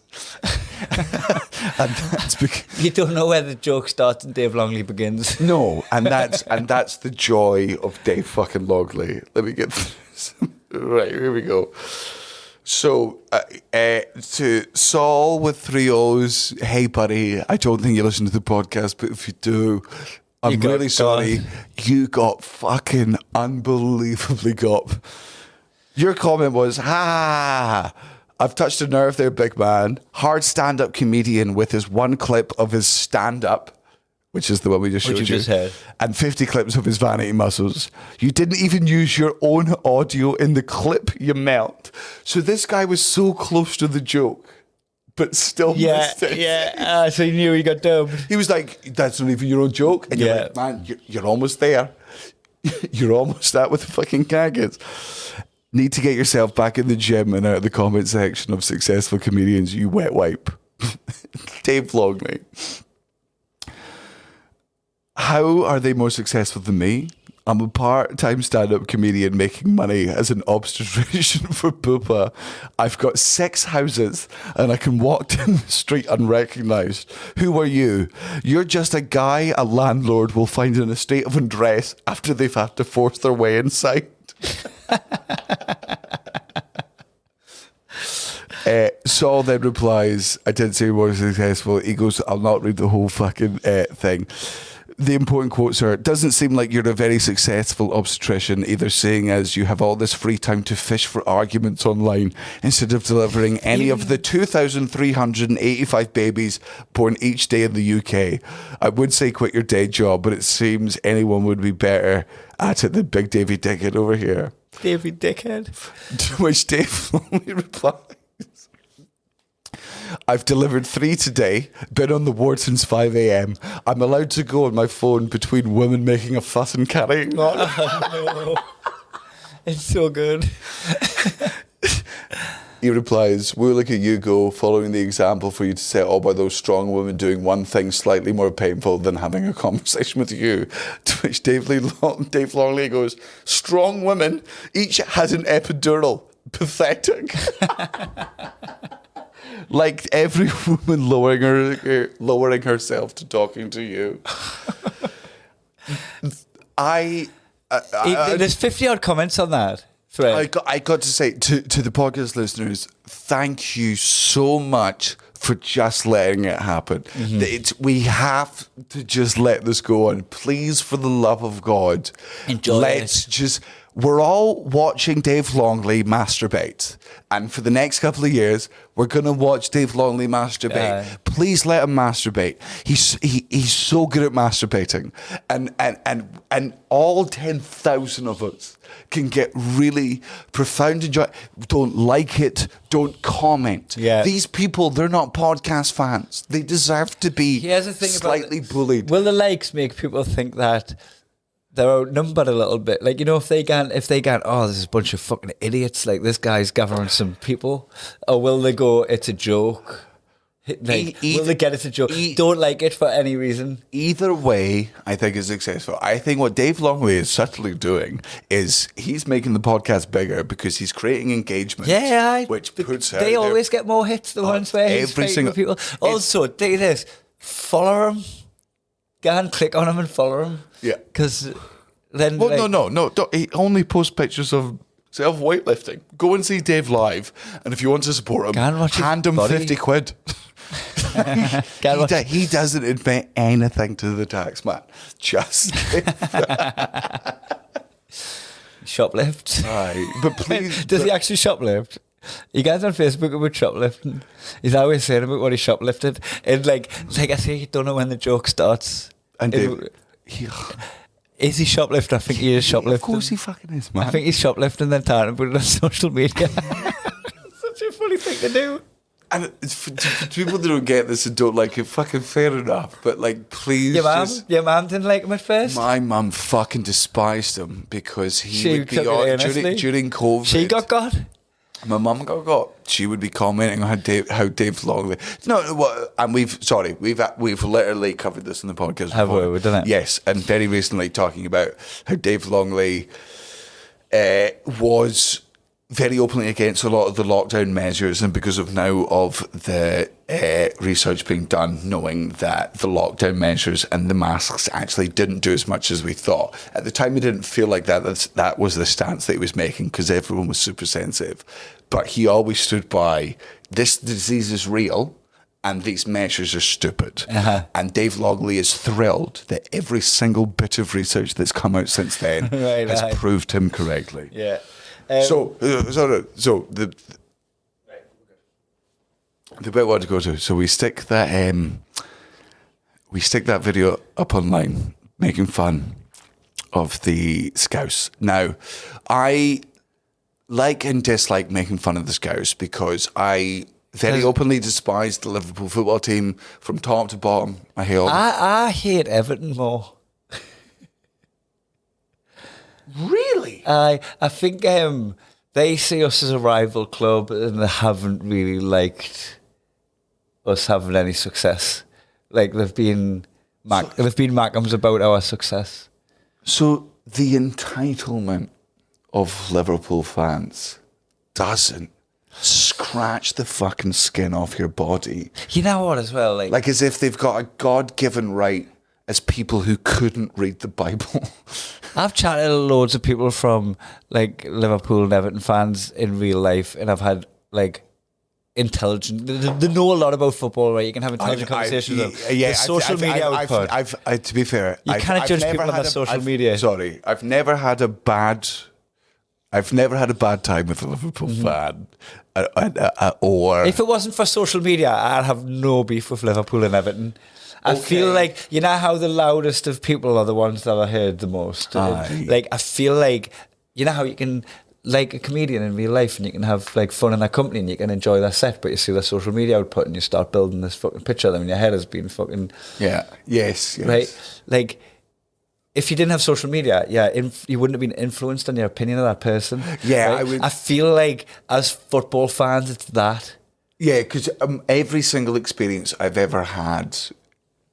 And that's because You don't know where the joke starts and Dave Longley begins. no, and that's the joy of Dave fucking Longley. Let me get this. Right, here we go. So, to Saul with 3 O's, hey buddy, I don't think you listen to the podcast, but if you do, I'm really sorry. You got fucking unbelievably got. Your comment was, I've touched a nerve there, big man. Hard stand-up comedian with his one clip of his stand-up, which is the one we just showed you, and 50 clips of his vanity muscles. You didn't even use your own audio in the clip, you melt. So this guy was so close to the joke, but still missed it. Yeah. So he knew he got dubbed. He was like, that's not even your own joke. And you're like, man, you're almost there. You're almost at with the fucking gaggers. Need to get yourself back in the gym and out of the comment section of successful comedians, you wet wipe. Dave Longley. How are they more successful than me? I'm a part-time stand-up comedian making money as an obstetrician for Bupa. I've got 6 houses and I can walk down the street unrecognised. Who are you? You're just a guy a landlord will find in a state of undress after they've had to force their way inside. Saul then replies, I didn't say he was successful. He goes, I'll not read the whole fucking thing. The important quotes are, doesn't seem like you're a very successful obstetrician, either saying as you have all this free time to fish for arguments online instead of delivering any of the 2,385 babies born each day in the UK. I would say quit your day job, but it seems anyone would be better at it than Big Davy Dickhead over here. Davy Dickhead. To which Dave only replies, I've delivered 3 today, been on the ward since 5 a.m. I'm allowed to go on my phone between women making a fuss and carrying on. No. It's so good. He replies, we'll look at you go, following the example for you to set all by those strong women doing one thing slightly more painful than having a conversation with you. To which Dave Longley goes, strong women, each has an epidural. Pathetic. Like every woman lowering herself to talking to you. There's 50 odd comments on that thread. I got to say to the podcast listeners, thank you so much for just letting it happen. We have to just let this go on. Please, for the love of God, we're all watching Dave Longley masturbate. And for the next couple of years, we're going to watch Dave Longley masturbate. Please let him masturbate. He's so good at masturbating. And all 10,000 of us can get really profound enjoy. Don't like it. Don't comment. Yeah. These people, they're not podcast fans. They deserve to be slightly bullied. Will the likes make people think that they're outnumbered a little bit? Like, you know, if they can, oh, there's a bunch of fucking idiots, like this guy's gathering some people, or will they go, it's a joke? Like, will they get it's a joke? Don't like it for any reason. Either way, I think is successful. I think what Dave Longley is subtly doing is he's making the podcast bigger because he's creating engagement. Yeah, which puts they always get more hits. The ones where he's fighting with people. Also, do this. Follow him. go and click on him and follow him. Yeah. Because then... Well, like, no. Don't, he only posts pictures of self-weightlifting. Go and see Dave live, and if you want to support him, Go and watch his hand him body. 50 quid. He doesn't admit anything to the tax man. Just... Shoplift. Aye, but please... Does he actually shoplift? You guys on Facebook about shoplifting? He's always saying about what he shoplifted. And like I say, you don't know when the joke starts. And Is he shoplifting? I think he is shoplifting. Of course he fucking is, man. I think he's shoplifting then talking about it on social media. Such a funny thing to do. And for people that don't get this and don't like it, fucking fair enough. But like, please, Your mum didn't like him at first. My mum fucking despised him because She would be took it on earnestly. during COVID. She got. My mum got. She would be commenting on how Dave Longley. And we've literally covered this in the podcast. Have before. we done it? Yes, and very recently talking about how Dave Longley was very openly against a lot of the lockdown measures, and because of now of the research being done, knowing that the lockdown measures and the masks actually didn't do as much as we thought. At the time, he didn't feel like that. That was the stance that he was making because everyone was super sensitive. But he always stood by, this disease is real and these measures are stupid. Uh-huh. And Dave Longley is thrilled that every single bit of research that's come out since then has proved him correctly. Yeah. So the bit I want to go to. So we stick that video up online, making fun of the Scouse. Now, I like and dislike making fun of the Scouse because I very openly despise the Liverpool football team from top to bottom. I hate Everton more. Really? I think they see us as a rival club and they haven't really liked us having any success. Like they've been Mackems about our success. So the entitlement of Liverpool fans doesn't scratch the fucking skin off your body. You know what as well? Like as if they've got a God-given right as people who couldn't read the Bible. I've chatted to loads of people from like Liverpool and Everton fans in real life, and I've had like intelligent. They know a lot about football, right? You can have intelligent conversations with them. Yeah, the social media output. To be fair, You can't judge people on their social media. Sorry, I've never had a bad time with a Liverpool fan. Or if it wasn't for social media, I'd have no beef with Liverpool and Everton. I feel like, you know how the loudest of people are the ones that are heard the most? Like, I feel like, you know how you can, like a comedian in real life, and you can have like fun in their company and you can enjoy their set, but you see their social media output and you start building this fucking picture of them in your head as being fucking... Yes. Right? Like, if you didn't have social media, you wouldn't have been influenced on your opinion of that person. Yeah, right? I feel like as football fans, it's that. Yeah, because every single experience I've ever had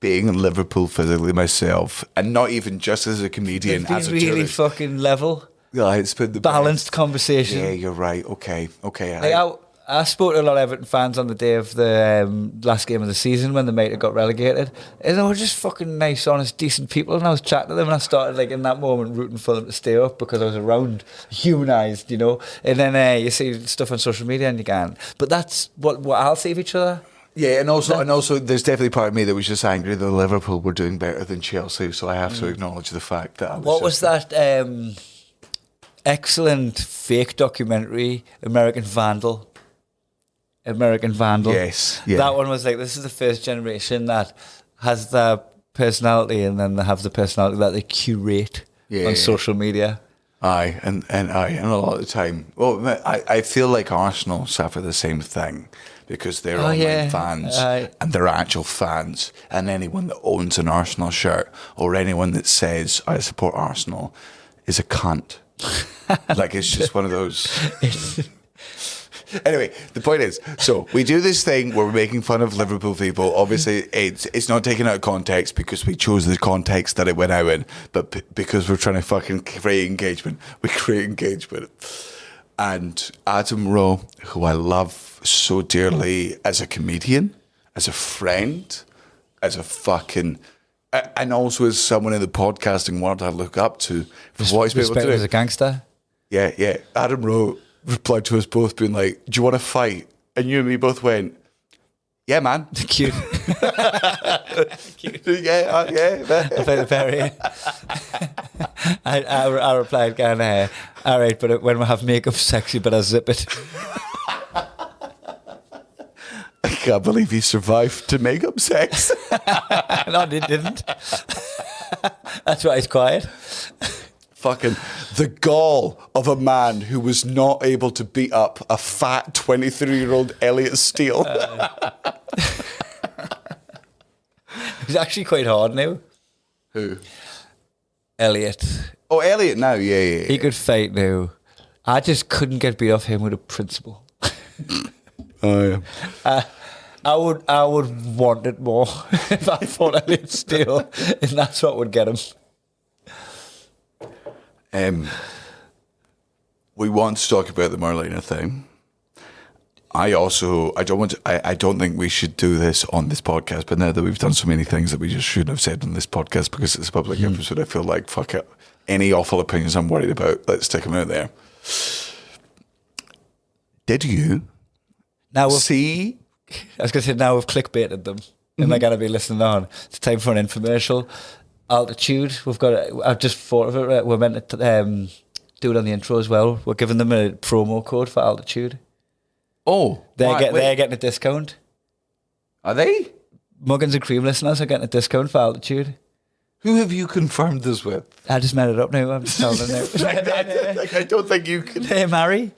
being in Liverpool physically myself, and not even just as a comedian, It's been as a really tourist. fucking level. Yeah, it's been the Balanced best. conversation. Yeah, you're right. Okay. Like I spoke to a lot of Everton fans on the day of the last game of the season when the mate got relegated, and they were just fucking nice, honest, decent people. And I was chatting to them, and I started like in that moment rooting for them to stay up because I was around, humanised, you know. And then you see stuff on social media, and you can. But that's what I'll see of each other. Yeah, and also, there's definitely part of me that was just angry that Liverpool were doing better than Chelsea. So I have to acknowledge the fact that. What was that excellent fake documentary, American Vandal? Yes, yeah. That one was like, this is the first generation that has the personality, and then they have the personality that they curate on social media. Aye, and a lot of the time. Well, I feel like Arsenal suffer the same thing because they're online fans and they're actual fans, and anyone that owns an Arsenal shirt or anyone that says I support Arsenal is a cunt. Like it's just one of those. Anyway, the point is, so we do this thing where we're making fun of Liverpool people. Obviously, it's not taken out of context because we chose the context that it went out in, but because we're trying to fucking create engagement, we create engagement. And Adam Rowe, who I love so dearly as a comedian, as a friend, as And also as someone in the podcasting world I look up to for what he's been able to Respect do. as a gangster. Yeah. Adam Rowe replied to us both being like, do you want to fight? And you and me both went, yeah, man. Cute. yeah. I played the Perry. I replied, going, all right, but when we have makeup sexy, but I zip it. I can't believe he survived to make up sex. No, he didn't. That's why he's quiet. Fucking the gall of a man who was not able to beat up a fat 23-year-old Elliot Steele. He's actually quite hard now. Who? Elliot. Oh, Elliot now, yeah. He could fight now. I just couldn't get beat off him with a principle. Oh, yeah. I would want it more if I fought Elliot Steele, and that's what would get him. We want to talk about the Merlina thing. I don't think we should do this on this podcast, but now that we've done so many things that we just shouldn't have said on this podcast because it's a public episode, I feel like, fuck it. Any awful opinions I'm worried about, let's stick them out there. Did you see? I was going to say, now we've clickbaited them, and they're going to be listening on. It's time for an infomercial. Altitude, we've got. I've just thought of it. Right? We're meant to do it on the intro as well. We're giving them a promo code for Altitude. Oh, They're getting a discount. Are they? Muggins and Cream listeners are getting a discount for Altitude. Who have you confirmed this with? I just made it up now. I'm just telling them now. I don't think you can. Hey, Mary.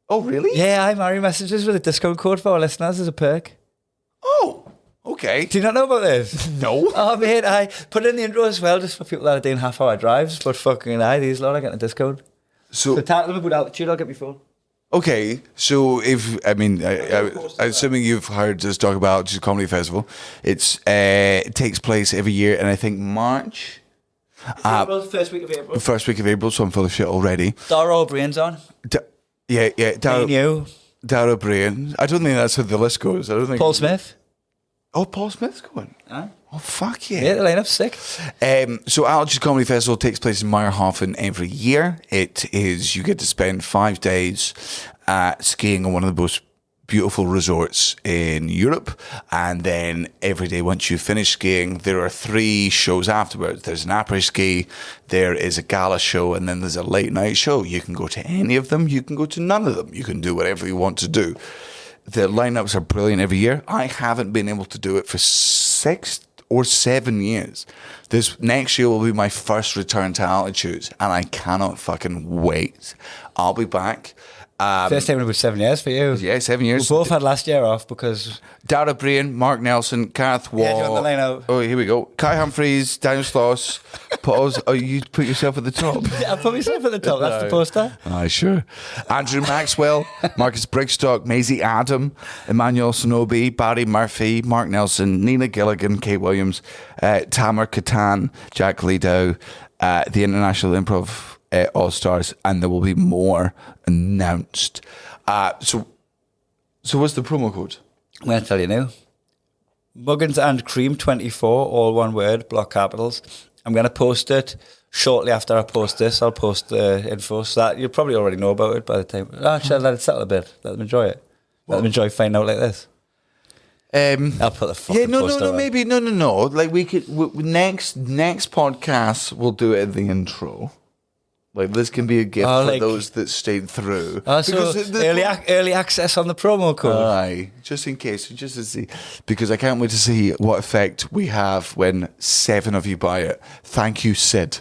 Oh, really? Yeah, I Mary messages with a discount code for our listeners as a perk. Oh, okay. Do you not know about this? No. Oh, mate, I put it in the intro as well, just for people that are doing half-hour drives, but fucking these lot are getting a discount. So tell them about Altitude, I'll get me phone. Okay, so I'm assuming you've heard us talk about Altitude Comedy Festival. It takes place every year, and I think March. First week of April. First week of April, so I'm full of shit already. Dara O'Brien's on. Dara O'Brien. I don't think that's how the list goes. I don't think Paul Smith. Oh, Paul Smith's going. Oh, fuck yeah. Yeah, the lineup's sick. So Altitude Comedy Festival takes place in Meyerhofen every year. You get to spend 5 days skiing on one of the most beautiful resorts in Europe. And then every day once you finish skiing, there are 3 shows afterwards. There's an après-ski, there is a gala show, and then there's a late night show. You can go to any of them. You can go to none of them. You can do whatever you want to do. The lineups are brilliant every year. I haven't been able to do it for 6 or 7 years. This next year will be my first return to Altitude, and I cannot fucking wait. I'll be back. First time in about 7 years for you. Yeah, 7 years. We both had last year off because... Dara Brian, Mark Nelson, Gareth Wall. Yeah, do you want the line out? Oh, here we go. Kai Humphries, Daniel Sloss, Paul's. Oh, you put yourself at the top. I put myself at the top. That's the poster. Aye, sure. Andrew Maxwell, Marcus Brigstock, Maisie Adam, Emmanuel Sonobi, Barry Murphy, Mark Nelson, Nina Gilligan, Kate Williams, Tamer Katan, Jack Lidow, the International Improv All-Stars, and there will be more announced. So what's the promo code? I'm going to tell you now. Muggins and Cream 24, all one word, block capitals. I'm going to post it shortly after I post this. I'll post the info so that you'll probably already know about it by the time. Actually, I'll let it settle a bit. Let them enjoy it. Let them enjoy finding out like this. I'll put the fucking poster on. Maybe no. Like we could next podcast we'll do it at the intro. Like this can be a gift for those that stayed through. So early access on the promo code. Aye, just in case, just to see, because I can't wait to see what effect we have when 7 of you buy it. Thank you, Sid.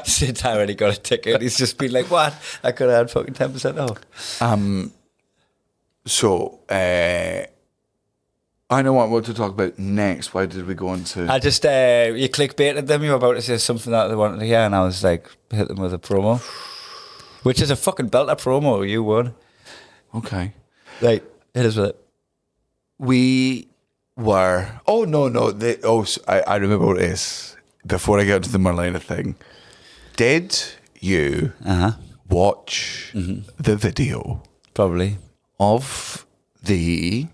Sid's already got a ticket. He's just been like, "What? I could have had fucking 10% off." So I know what I want to talk about next. Why did we go on to... I just, you clickbaited them. You were about to say something that they wanted to hear, and I was like, hit them with a promo. Which is a fucking belter promo, you won. Okay. Right, hit us with it. We were... Oh, no. I remember what it is. Before I get into the Merlina thing. Did you watch the video? Probably. Of the...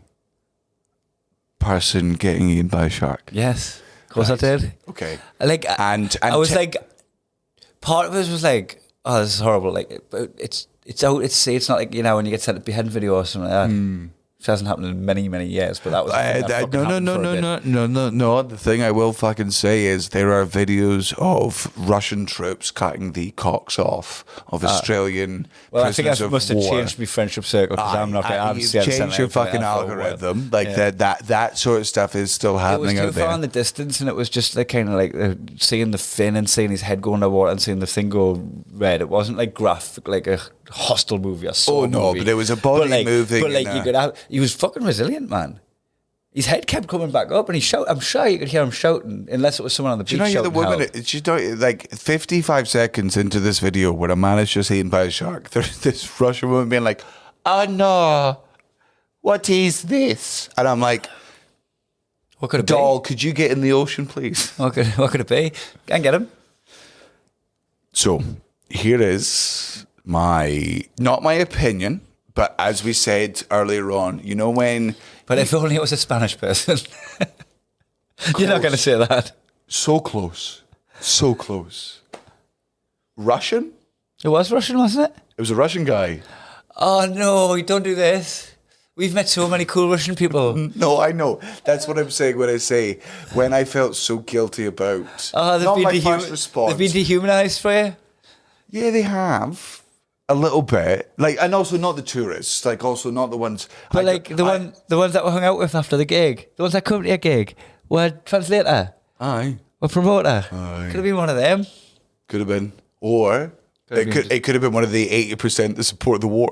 person getting eaten by a shark? Yes, of Of course I did. Okay. Like, And I was like, part of it was like, oh, this is horrible. Like, but it's out. It's not like, you know, when you get sent a behead video or something like that. Which hasn't happened in many, many years, but that was no. The thing I will fucking say is there are videos of Russian troops cutting the cocks off of Australian Well, I think prisoners that of must have war. changed my friendship circle because I'm not getting. You've changed your fucking algorithm. Like that sort of stuff is still happening It out was too far there. in the distance, and it was just like kind of like seeing the fin and seeing his head go underwater and seeing the thing go red. It wasn't like graphic, like a hostile movie. Oh no, but it was a body moving. But like you could have, he was fucking resilient, man. His head kept coming back up, and he shouted. I'm sure you could hear him shouting, unless it was someone on the beach. Do you know you're the shouting woman? help. You don't, like 55 seconds into this video where a man is just eaten by a shark. There's this Russian woman being like, "Oh no, what is this?" And I'm like, What could it "Doll, could you get in the ocean, please?" be? What could it be? Can't get him. So here is not my opinion, but as we said earlier on, you know when. But if only it was a Spanish person. You're not going to say that. So close. So close. Russian? It was Russian, wasn't it? It was a Russian guy. Oh no, don't do this. We've met so many cool Russian people. No, I know. That's what I'm saying when I say when I felt so guilty about. Oh, not my first response. they've been dehumanised for you? Yeah, they have. A little bit. Like, and also not the tourists. Like, also not the ones. But the ones that we hung out with after the gig, the ones that come to your gig, were translator, Aye. were promoter. Aye. Could have been one of them. Could have been. Or it could have been one of the 80% that support the war.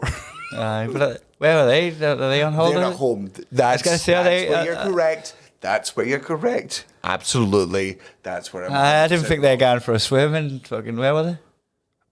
Aye, but where are they? Are they on holiday? They're at home. That's where you're correct. That's where you're correct. Absolutely. That's where I'm I didn't think they were going for a swim in fucking, where were they?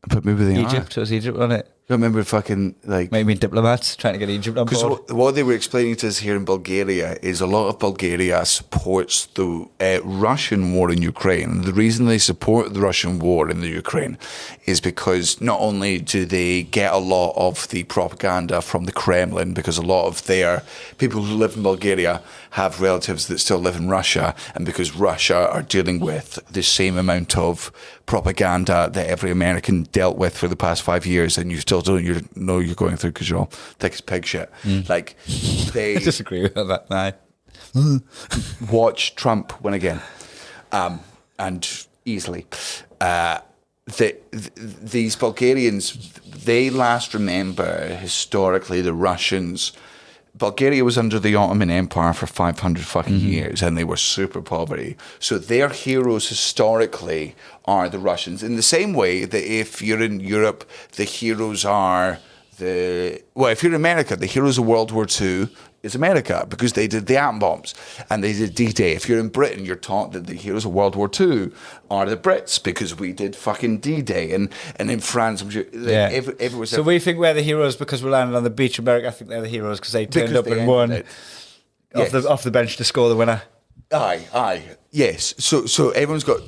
But maybe they Egypt. It was Egypt, wasn't it? I remember fucking like Maybe diplomats trying to get Egypt on because board. what they were explaining to us here in Bulgaria is a lot of Bulgaria supports the Russian war in Ukraine. And the reason they support the Russian war in the Ukraine is because not only do they get a lot of the propaganda from the Kremlin, because a lot of their people who live in Bulgaria have relatives that still live in Russia, and because Russia are dealing with the same amount of propaganda that every American dealt with for the past 5 years, and you still don't know you're going through because you're all thick as pig shit. Like they I disagree with that. No. watch Trump win again, and easily. These Bulgarians, they last remember historically the Russians. Bulgaria was under the Ottoman Empire for 500 fucking years, and they were super poverty. So their heroes historically are the Russians. In the same way that if you're in Europe, the heroes are if you're in America, the heroes of World War II is America, because they did the atom bombs and they did D-Day. If you're in Britain, you're taught that the heroes of World War II are the Brits, because we did fucking D-Day. And in France, I'm sure, So we think we're the heroes because we landed on the beach. America think they're the heroes because they turned up and won off the bench to score the winner. Aye, yes. So everyone's got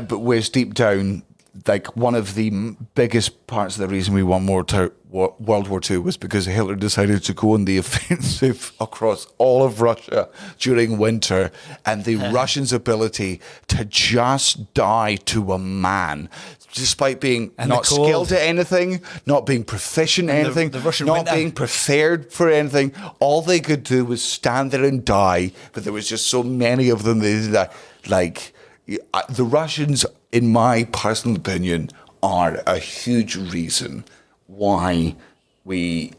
but whereas deep down, like one of the biggest parts of the reason we won World War II was because Hitler decided to go on the offensive across all of Russia during winter, and the Russians' ability to just die to a man, despite being not skilled at anything, not being proficient at anything, the Russian not winter. being prepared for anything. All they could do was stand there and die, but there was just so many of them. The Russians, in my personal opinion, are a huge reason why the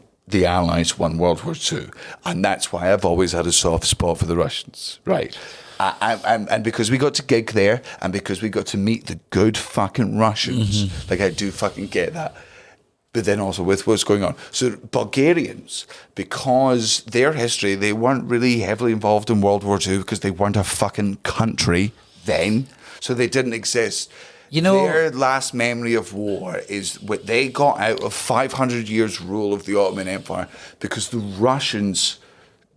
Allies won World War II. And that's why I've always had a soft spot for the Russians. Right. And because we got to gig there, and because we got to meet the good fucking Russians, like I do fucking get that. But then also with what's going on. So Bulgarians, because their history, they weren't really heavily involved in World War II because they weren't a fucking country then. So they didn't exist. You know, their last memory of war is what they got out of 500 years rule of the Ottoman Empire, because the Russians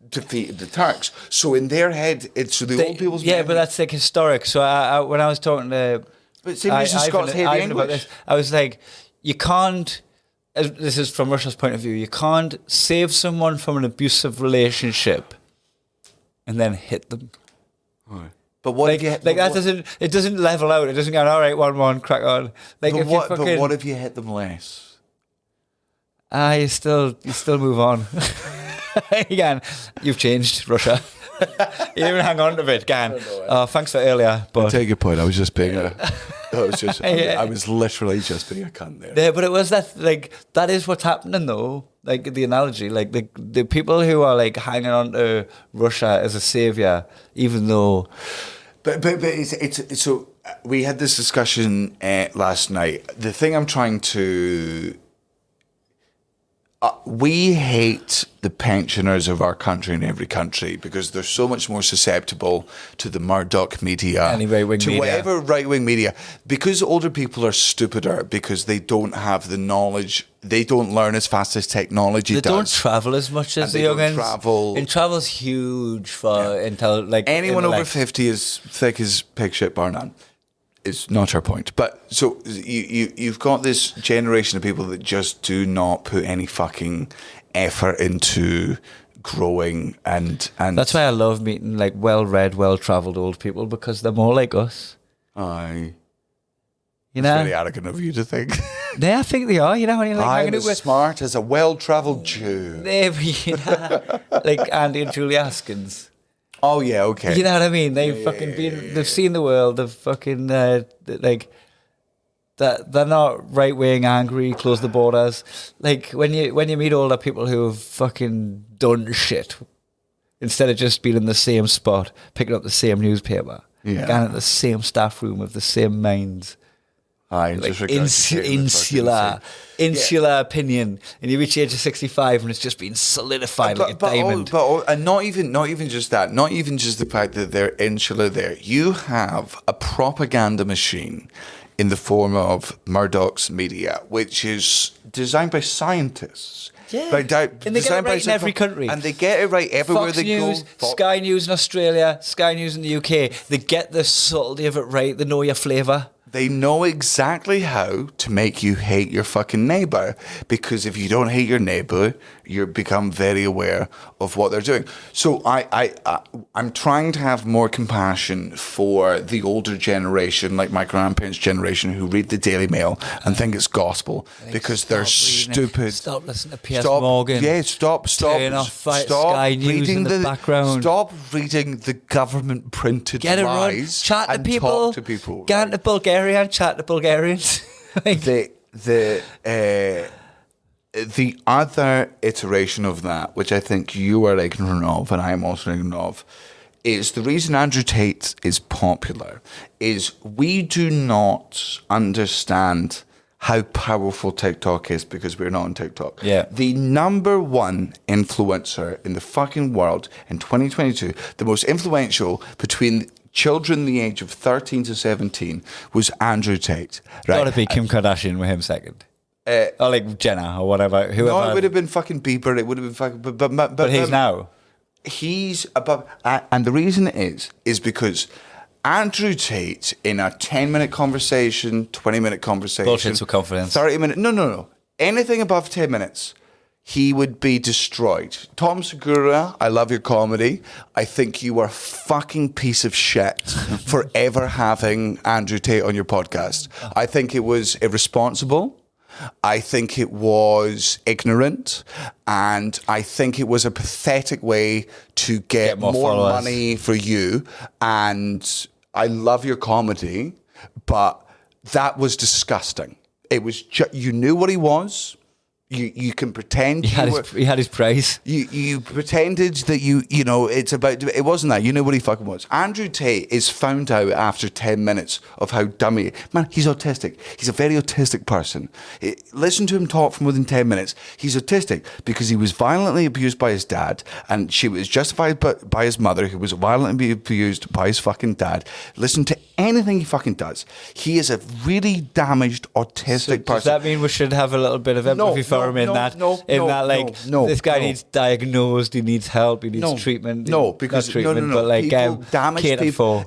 defeated the Turks. So in their head, it's old people's memory. But that's like historic. So when I was talking to Ivan about this, I was like, you can't, this is from Russia's point of view, you can't save someone from an abusive relationship and then hit them. Right. But what like, if you like that doesn't level out. It doesn't go, all right, 1-1, crack on. Like but if what, you fucking, but what if you hit them less? you still move on. Again, you've changed, Russia. You didn't even hang on to it, Gan. Oh, thanks for earlier. But I take your point. I was just being I was literally just being a cunt there. yeah, but it was that is what's happening though. Like the analogy, like the people who are like hanging on to Russia as a savior, even though. But it's so we had this discussion last night. The thing I'm trying to. We hate the pensioners of our country in every country because they're so much more susceptible to the Murdoch media, Any right-wing to media. whatever right-wing media. Because older people are stupider because they don't have the knowledge. They don't learn as fast as technology They does. don't travel as much as And the they don't youngins. travel. And travel's huge for Anyone in, over 50 is thick as pig shit bar none. Is not our point. But so you've got this generation of people that just do not put any fucking effort into growing and That's why I love meeting like well-read, well-travelled old people because they're more like us. Aye. You It's know? very arrogant of you to think. Yeah, I think they are. You know, when you're like I'm hanging out as with smart as a well-travelled Jew. like Andy and Julie Askins. Oh yeah, okay. You know what I mean? They've they've seen the world. They've fucking like that. They're not right wing, angry, close the borders. Like when you meet older people who have fucking done shit, instead of just being in the same spot, picking up the same newspaper, Yeah. going at the same staff room of the same minds. Aye, Like just regurgitating the insular opinion, and you reach the age of 65 and it's just been solidified like a diamond. And not even just that. Not even just the fact that they're insular. There, you have a propaganda machine in the form of Murdoch's media, which is designed by scientists. Yeah. By And they get it right in every country. And they get it right everywhere Fox they News, go. Sky News in Australia, Sky News in the UK. They get the subtlety of it right. They know your flavour. They know exactly how to make you hate your fucking neighbour, because if you don't hate your neighbour, you become very aware of what they're doing. So I'm trying to have more compassion for the older generation, like my grandparents' generation, who read the Daily Mail and think it's gospel because they're stupid. Stop listening to Piers Morgan. Yeah, stop. Turn off Sky News in the background. Stop reading the government printed Get it right. lies. Chat to and people. Talk to people. Get to Bulgaria, chat to Bulgarians. Like, the other iteration of that, which I think you are ignorant of, and I am also ignorant of, is the reason Andrew Tate is popular is we do not understand how powerful TikTok is because we're not on TikTok. Yeah. The number one influencer in the fucking world in 2022, the most influential between children the age of 13 to 17 was Andrew Tate. Right? gotta be Kim Kardashian with him second. Or like Jenna or whatever. Whoever. No, it would have been fucking Bieber. It would have been fucking. But he's now. He's above, and the reason is because Andrew Tate in a 10-minute conversation, 20-minute conversation, Bullshits with confidence. 30-minute. No. Anything above 10 minutes, he would be destroyed. Tom Segura, I love your comedy. I think you are a fucking piece of shit for ever having Andrew Tate on your podcast. I think it was irresponsible. I think it was ignorant, and I think it was a pathetic way to get more followers. money for you. And I love your comedy, but that was disgusting. It was you knew what he was. You can pretend He had his praise. You pretended that you know it's about. It wasn't that. You know what he fucking was. Andrew Tate is found out after 10 minutes of how dumb he is. Man, he's autistic. He's a very autistic person. Listen to him talk for more than 10 minutes. He's autistic because he was violently abused by his dad, and she was justified by his mother, who was violently abused by his fucking dad. Listen to anything he fucking does. He is a really damaged autistic person. Does that mean we should have a little bit of empathy for firm in that. This guy needs diagnosed, he needs help, he needs treatment. No, because not treatment, but like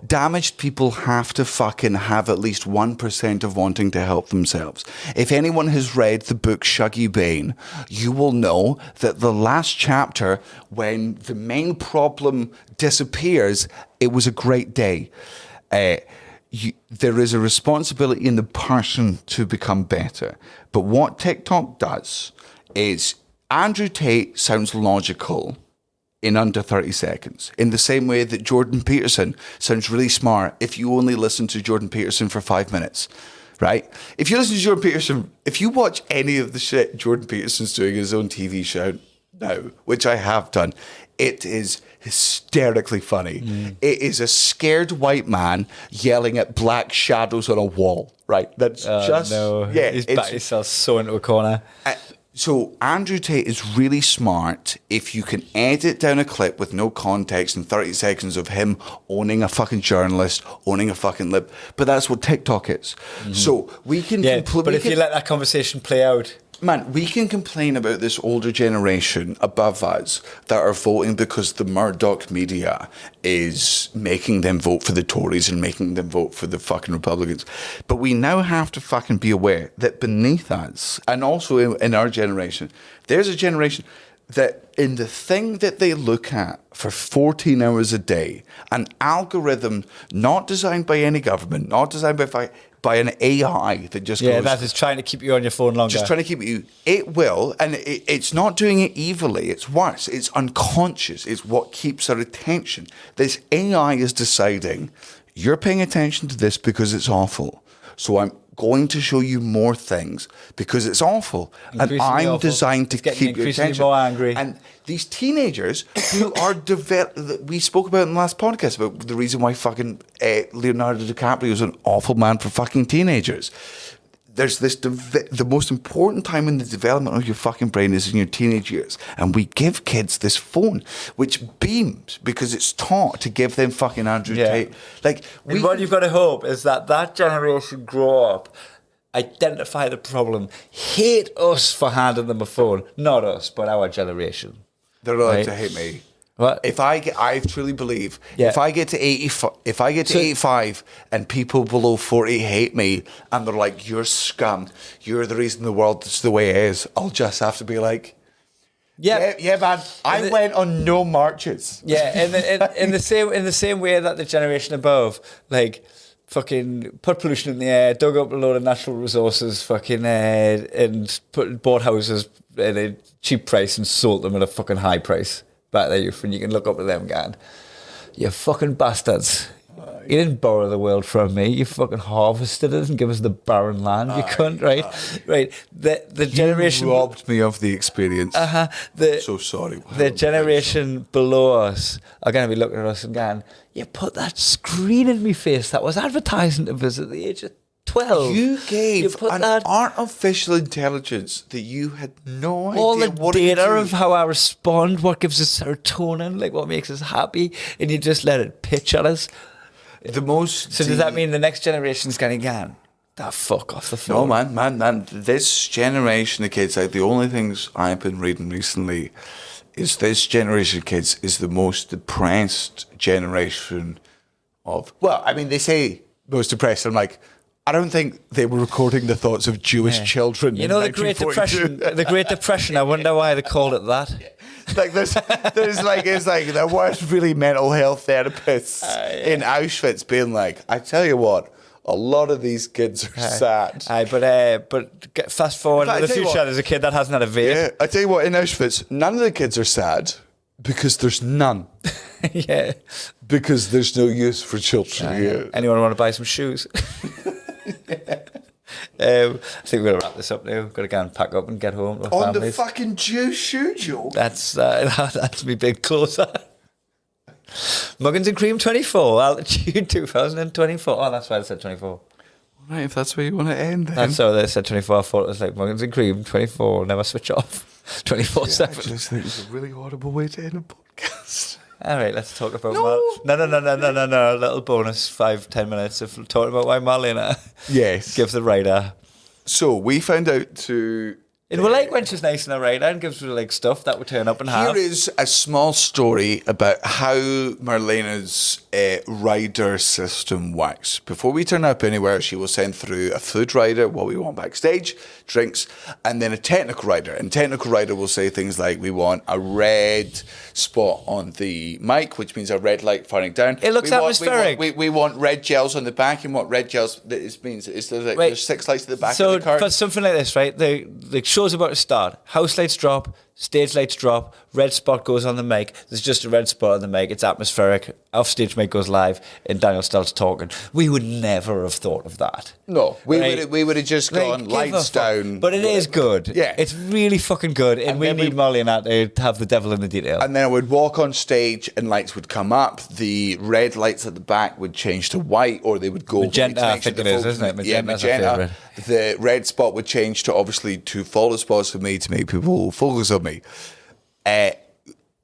damaged people have to fucking have at least 1% of wanting to help themselves. If anyone has read the book Shuggy Bane, you will know that the last chapter, when the main problem disappears, it was a great day. There is a responsibility in the person to become better. But what TikTok does is Andrew Tate sounds logical in under 30 seconds, in the same way that Jordan Peterson sounds really smart if you only listen to Jordan Peterson for 5 minutes, right? If you listen to Jordan Peterson, if you watch any of the shit Jordan Peterson's doing his own TV show now, which I have done, it is hysterically funny. It is a scared white man yelling at black shadows on a wall, right? That's he's backed himself so into a corner. So Andrew Tate is really smart if you can edit down a clip with no context in 30 seconds of him owning a fucking journalist, owning a fucking lib. But that's what TikTok is. So we can... but if you let that conversation play out... Man, we can complain about this older generation above us that are voting because the Murdoch media is making them vote for the Tories and making them vote for the fucking Republicans. But we now have to fucking be aware that beneath us, and also in our generation, there's a generation that in the thing that they look at for 14 hours a day, an algorithm not designed by any government, not designed by an AI that just goes... that is trying to keep you on your phone longer. Just trying to keep you... It will, and it's not doing it evilly. It's worse. It's unconscious. It's what keeps our attention. This AI is deciding, you're paying attention to this because it's awful. So I'm going to show you more things because it's awful. And I'm designed to keep your attention. More angry. And these teenagers who are we spoke about in the last podcast about the reason why fucking Leonardo DiCaprio is an awful man for fucking teenagers. There's this, the most important time in the development of your fucking brain is in your teenage years. And we give kids this phone, which beams because it's taught to give them fucking Andrew Tate. Like, what you've got to hope is that generation grow up, identify the problem, hate us for handing them a phone. Not us, but our generation. They're allowed to hate me. What? I truly believe if I get to 85 and people below 40 hate me and they're like, you're scum, you're the reason the world is the way it is, I'll just have to be like, yeah, man, I went on no marches. Yeah, in the same way that the generation above, like, fucking put pollution in the air, dug up a load of natural resources, fucking and bought houses at a cheap price and sold them at a fucking high price. Back there, and you can look up at them going, you fucking bastards. You didn't borrow the world from me. You fucking harvested it and give us the barren land, you cunt, right? Right. The generation... You robbed me of the experience. So sorry. The generation below us are going to be looking at us and going, you put that screen in me face that was advertising to us at the age of 12. You gave an artificial intelligence that you had no idea all the what data of how I respond, what gives us serotonin, like what makes us happy, and you just let it pitch at us. So does that mean the next generation's going to go, fuck off the phone? No, man. This generation of kids, like the only things I've been reading recently is this generation of kids is the most depressed generation of... Well, I mean, they say most depressed. I'm like... I don't think they were recording the thoughts of Jewish children. You know, the Great Depression. The Great Depression. I wonder why they called it that. Like there's like it's like there weren't really mental health therapists in Auschwitz being like, I tell you what, a lot of these kids are sad. But fast forward to the future, there's a kid that hasn't had a vape. Yeah, I tell you what, in Auschwitz, none of the kids are sad because there's none. Yeah, because there's no use for children here. Anyone want to buy some shoes? I think we're going to wrap this up now. We've got to go and pack up and get home to on families. The fucking Jew shoe joke. That's me big closer. Muggins and Cream 24, altitude 2024. Oh, that's why I said 24. Right, if that's where you want to end then. That's how they said 24. I thought it was like Muggins and Cream 24, never switch off. 24/7. I just think it's a really horrible way to end a podcast. All right, let's talk about No. A little bonus, 5-10 minutes of talking about why Marlena gives the rider. So we found out to And we like when she's nice in her rider and gives her like stuff that would turn up and have. Here is a small story about how Marlena's rider system works. Before we turn up anywhere, she will send through a food rider, what we want backstage, drinks, and then a technical rider. And technical rider will say things like, we want a red spot on the mic, which means a red light firing down. It looks atmospheric. We want red gels on the back, and what red gels means is there's 6 lights at the back of the car. So for something like this, right, the show's about to start. House lights drop, stage lights drop, red spot goes on the mic. There's just a red spot on the mic. It's atmospheric. Off-stage mic goes live, and Daniel starts talking. We would never have thought of that. No, we Right. would have just gone lights down. But it is good. Yeah. It's really fucking good, and we need Molly and that to have the devil in the detail. And then I would walk on stage and lights would come up. The red lights at the back would change to white, or they would go Magenta, I think it is, isn't it? Magenta's our favourite. The red spot would change to obviously to follow spots for me to make people focus on me.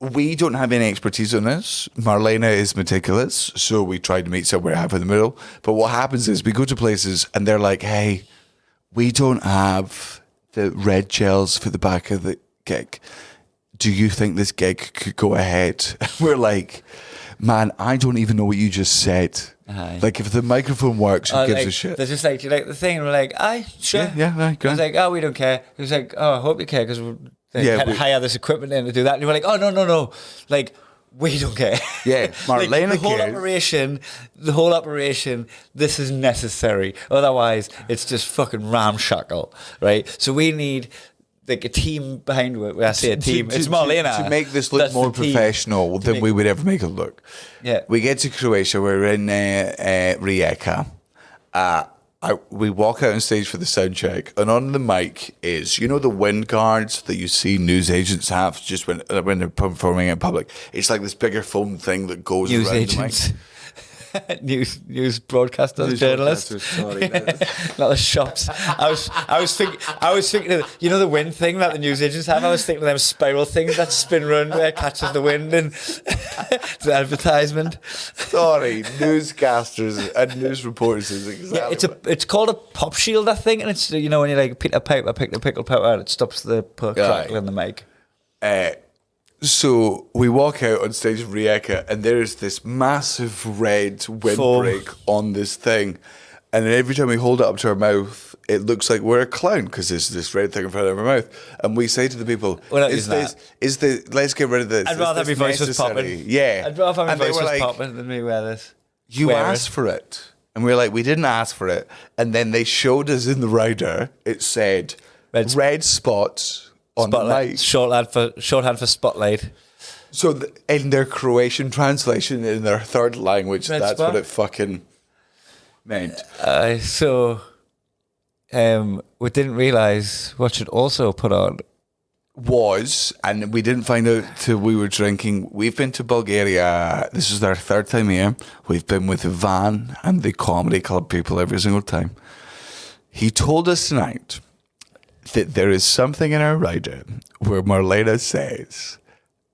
We don't have any expertise on this. Marlena is meticulous, so we tried to meet somewhere half in the middle. But what happens is we go to places and they're like, hey, we don't have the red gels for the back of the gig. Do you think this gig could go ahead? We're like, man, I don't even know what you just said. Aye. Like, if the microphone works, who gives a shit? They're just like, do you like the thing? And we're like, aye, sure. Yeah, right, I great. was like, oh, we don't care. He was like, oh, I hope you care because they had to hire this equipment in to do that. And we were like, oh, no. Like, we don't care. Yeah, like, Marlena the whole operation, this is necessary. Otherwise, it's just fucking ramshackle, right? So we need like a team behind it. When I say a team, it's Marlena. To make this look more professional than we would ever make it look. Yeah. We get to Croatia, we're in Rijeka. We walk out on stage for the sound check, and on the mic is, you know, the wind guards that you see news agents have just when they're performing in public. It's like this bigger foam thing that goes News around agents. the mic. news broadcasters, journalists, sorry. not the shops. I was thinking of, you know, the wind thing that the news agents have. I was thinking of them spiral things that spin round where it catches the wind and it's an advertisement. Sorry, newscasters and news reporters is exactly. Yeah, it's called a pop shield, I think, and it's, you know, when you like pick a pipe, I pick the pickle pipe out, it stops the crackle in the mic. So we walk out on stage of Rijeka, and there's this massive red windbreak on this thing. And then every time we hold it up to our mouth, it looks like we're a clown because there's this red thing in front of our mouth. And we say to the people, let's get rid of this. I'd rather my voice was popping. Yeah. I'd rather my and voice was popping than me wear this. You asked for it. And we were like, we didn't ask for it. And then they showed us in the rider, it said, red spots on Spotlight. the mic. Shorthand for spotlight. So in their Croatian translation, in their third language, Red that's spot? what it fucking meant. We didn't realise what should also put on And we didn't find out till we were drinking. We've been to Bulgaria. This is our third time here. We've been with Van and the comedy club people every single time. He told us tonight that there is something in our rider where Marlena says,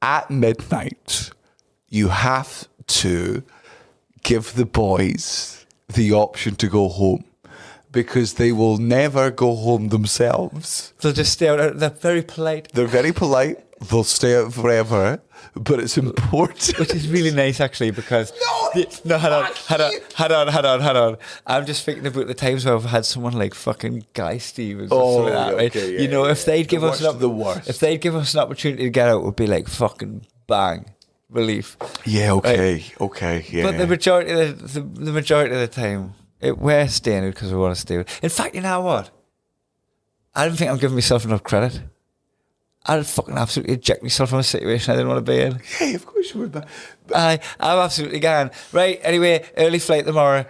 at midnight, you have to give the boys the option to go home because they will never go home themselves. They'll just stay out. They're very polite. They're very polite. They'll stay out forever, but it's important. Which is really nice, actually, because... Hold on. I'm just thinking about the times where I've had someone like fucking Guy Stevens or something like that, right? okay, you know, if they'd give us the worst. If they'd give us an opportunity to get out, it would be like fucking bang. Relief. Yeah, okay, Right. okay, yeah. But the majority of the time, we're staying out because we want to stay out. In fact, you know what? I don't think I'm giving myself enough credit. I'd fucking absolutely eject myself from a situation I didn't want to be in. Yeah, of course you would. But I'm absolutely gone. Right, anyway, early flight tomorrow.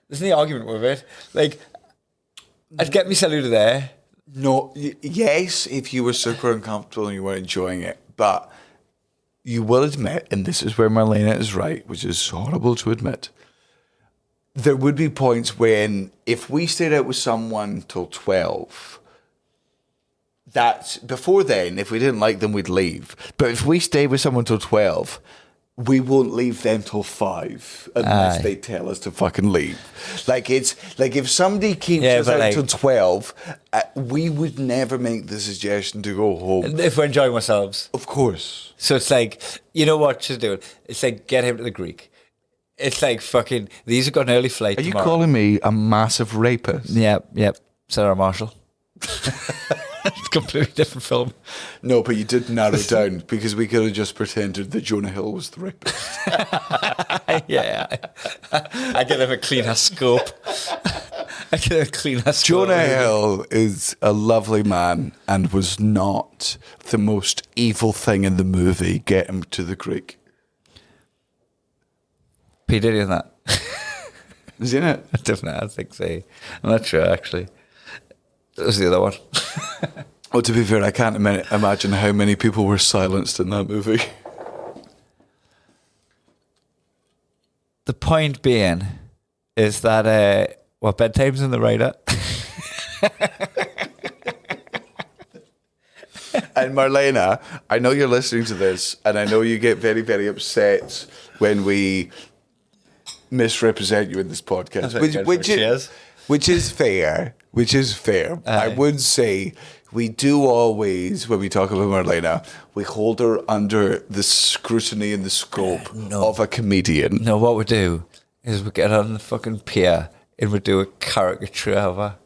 There's no argument with it. Like, I'd get myself out of there. no, yes, if you were super uncomfortable and you weren't enjoying it, but you will admit, and this is where Marlena is right, which is horrible to admit, there would be points when if we stayed out with someone till 12, that before then, if we didn't like them, we'd leave. But if we stayed with someone till 12, we won't leave them till 5 unless Aye. they tell us to fucking leave. Like it's like if somebody keeps Yeah, us but out like- till 12, we would never make the suggestion to go home. If we're enjoying ourselves. Of course. So it's like, you know what she's doing? It's like, get him to the Greek. It's like fucking, these have got an early flight Are you tomorrow. calling me a massive rapist? Yep. Sarah Marshall. It's a completely different film. No, but you did narrow it down because we could have just pretended that Jonah Hill was the rapist. Yeah. I get him a cleaner scope. Jonah Hill is a lovely man and was not the most evil thing in the movie. Get him to the Greek. P. Diddy in that. Is he in it? I don't know, I think so. I'm not sure, actually. That was the other one. Well, to be fair, I can't imagine how many people were silenced in that movie. The point being is that, Bedtime's in the Rider. And Marlena, I know you're listening to this, and I know you get very, very upset when we misrepresent you in this podcast, which is fair. Which is fair. I would say we do always, when we talk about Marlena, we hold her under the scrutiny and the scope of a comedian. No, what we do is we get on the fucking pier and we do a caricature of her.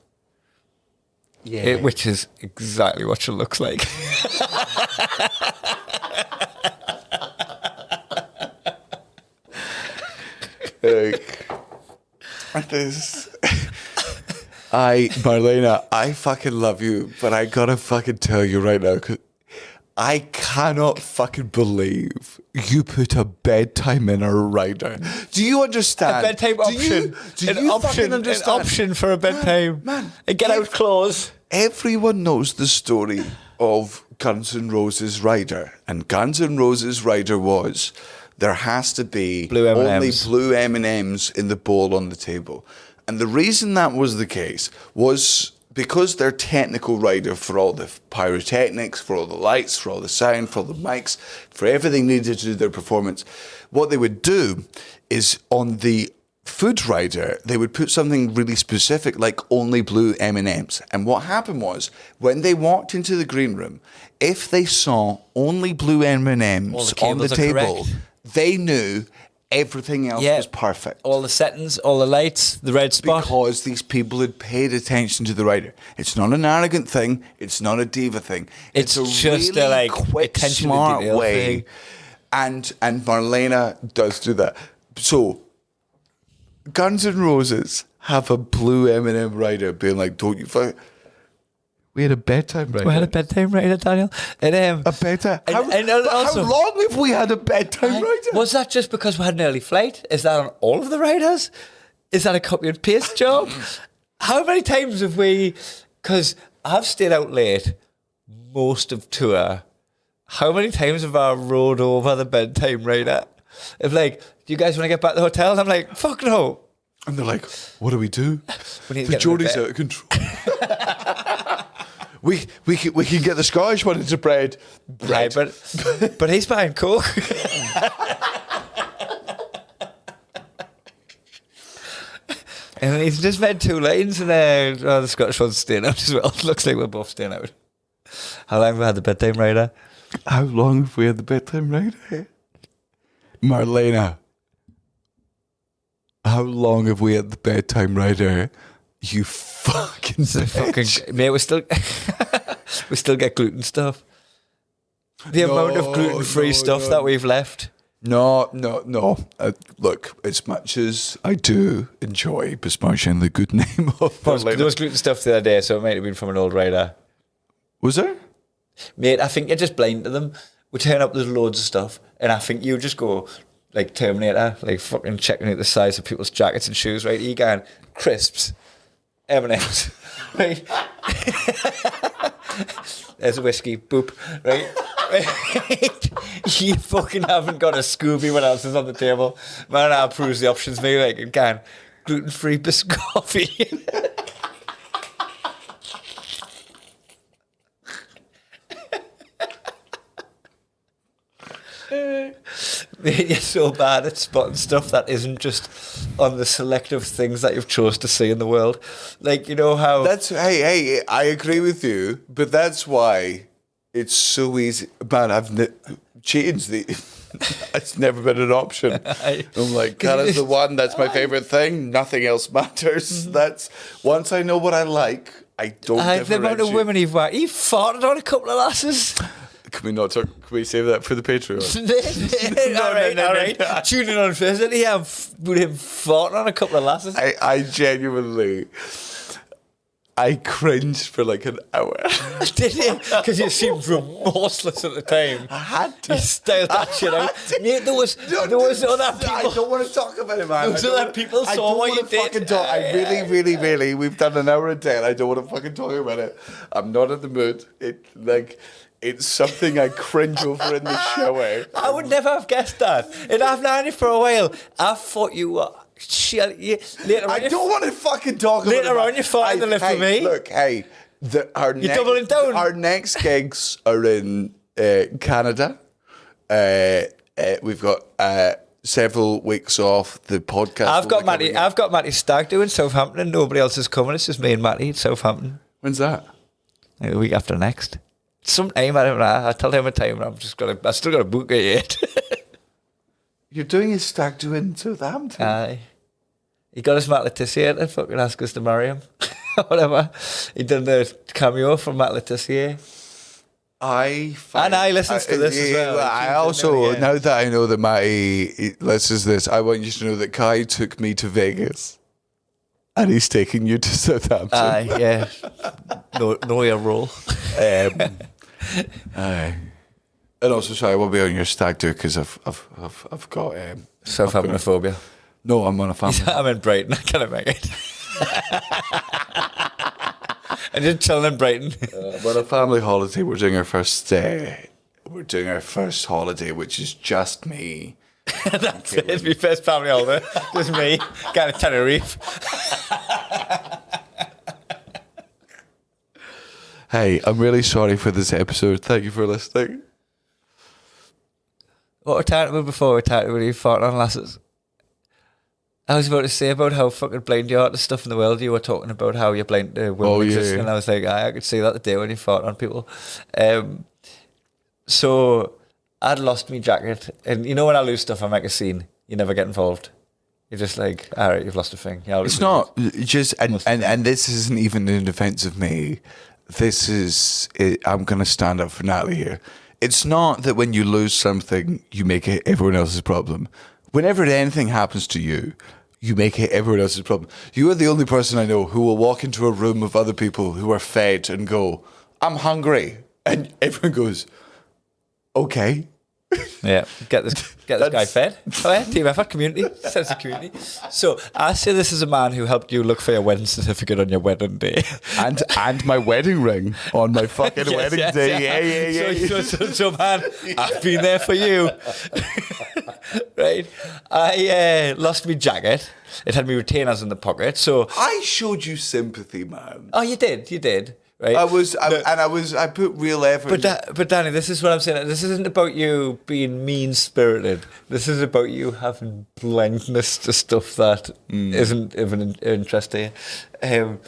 Yeah. Which is exactly what she looks like. Marlena, I fucking love you, but I gotta fucking tell you right now, 'cause I cannot fucking believe you put a bedtime in a rider. Do you understand? A bedtime option. Do you fucking understand? An option for a bedtime. Man, a get out clause. Everyone knows the story of Guns N' Roses' Rider, and Guns N' Roses' Rider was there has to be Blue M&Ms. only blue M&Ms in the bowl on the table. And the reason that was the case was because their technical rider, for all the pyrotechnics, for all the lights, for all the sound, for all the mics, for everything needed to do their performance, what they would do is on the food rider, they would put something really specific like only blue M&Ms. And what happened was when they walked into the green room, if they saw only blue M&Ms on the cables are table, correct. they knew everything else was perfect. All the settings, all the lights, the red spot. Because these people had paid attention to the rider. It's not an arrogant thing. It's not a diva thing. It's a just really a, like, quick, attention to smart detail way. thing. And Marlena does do that. So Guns N' Roses have a blue M&M rider being like, don't you fuck... We had a bedtime rider. We had a bedtime rider, Daniel. And, A bedtime... and But also- how long have we had a bedtime rider? Was that just because we had an early flight? Is that on all of the riders? Is that a copy and paste job? How many times have we... Because I've stayed out late most of tour. How many times have I rode over the bedtime rider? If like, do you guys want to get back to the hotel? And I'm like, fuck no. And they're like, what do we do? We need to The get them to Geordie's bed. out of control. we can get the Scottish one into bread. Right, but he's buying Coke. And he's just read 2 lines and the Scottish one's staying out as well. Looks like we're both staying out. How long have we had the bedtime rider? How long have we had the bedtime rider? Marlena, how long have we had the bedtime rider? You fucking bitch. Mate, we still get gluten stuff. The amount of gluten-free stuff that we've left. No. Look, as much as I do enjoy besmirching the good name of There Marlena. was gluten stuff the other day, so it might have been from an old rider. Was there? Mate, I think you're just blind to them. We turn up, there's loads of stuff, and I think you just go like Terminator, like fucking checking out the size of people's jackets and shoes, right? You going crisps, M&Ms, right? There's a whiskey, boop, right? You fucking haven't got a Scooby when else is on the table. Man, I approve the options, maybe like again, gluten-free biscotti. You're so bad at spotting stuff that isn't just on the selective things that you've chose to see in the world. Like, you know how... Hey, I agree with you, but that's why it's so easy. Man, I've changed the... It's never been an option. I'm like, that is the one. That's my favorite thing. Nothing else matters. That's once I know what I like, I don't. The amount of women you've whacked. You've farted on a couple of lasses. Can we not talk? Can we save that for the Patreon? all right. Tune in on Thursday. Yeah, with him farting on a couple of lasses. I genuinely. I cringed for like an hour. Did you? Because you seemed remorseless at the time. I had to. You styled that shit out. Mate, there was other people. I don't want to talk about it, man. There was other people saw what you did. I really, we've done an hour a day and I don't want to fucking talk about it. I'm not in the mood. It's something I cringe over in the shower. I would never have guessed that. And I've known you for a while. I thought you were... I don't want to fucking talk about it. Later on, you fought in the lift with me. Look, you're doubling down. Our next gigs are in Canada. We've got several weeks off. The podcast. I've got Matty's stag do in Southampton, and nobody else is coming. It's just me and Matty in Southampton. When's that? Like the week after next. Sometime, I don't know. I told him a time, and I still got to book it yet. You're doing his stag do in Southampton. Aye. He got his Matt Letizia to fucking ask us to marry him. Whatever. He done the cameo from Matt Letizia. And I listens to this as well. I also, now that I know that Matty listens to this, I want you to know that Kai took me to Vegas. And he's taking you to Southampton. Aye, yeah. Know your role. Aye. And also, sorry, I won't be on your stag do because I've got Southamptonophobia. No, I'm on a family. I'm in Brighton. I can't make it. I'm just chilling in Brighton. I'm on a family holiday. We're doing our first holiday, which is just me. That's it. It's my first family holiday. Just me. Going to Tenerife. Hey, I'm really sorry for this episode. Thank you for listening. What we're talking about before we talked about you farting on lasses. I was about to say about how fucking blind you are to stuff in the world. You were talking about how you're blind to women existing, and I was like, I could see that the day when you fart on people. So I'd lost my jacket, and you know when I lose stuff, I make a scene. You never get involved. You're just like, all right, you've lost a thing. It's not just, and this isn't even in defense of me. This is, I'm going to stand up for Natalie here. It's not that when you lose something, you make it everyone else's problem. Whenever anything happens to you, you make it everyone else's problem. You are the only person I know who will walk into a room of other people who are fed and go, I'm hungry. And everyone goes, okay. Yeah, get this guy fed. Oh, yeah, team effort, community, sense of community. So I say this is a man who helped you look for your wedding certificate on your wedding day, and my wedding ring on my fucking wedding day. Yeah. So man, I've been there for you. Right, I lost my jacket. It had my retainers in the pocket. So I showed you sympathy, man. Oh, you did. Right. I put real effort. But Danny, this is what I'm saying. This isn't about you being mean-spirited. This is about you having blindness to stuff that isn't even interest to you.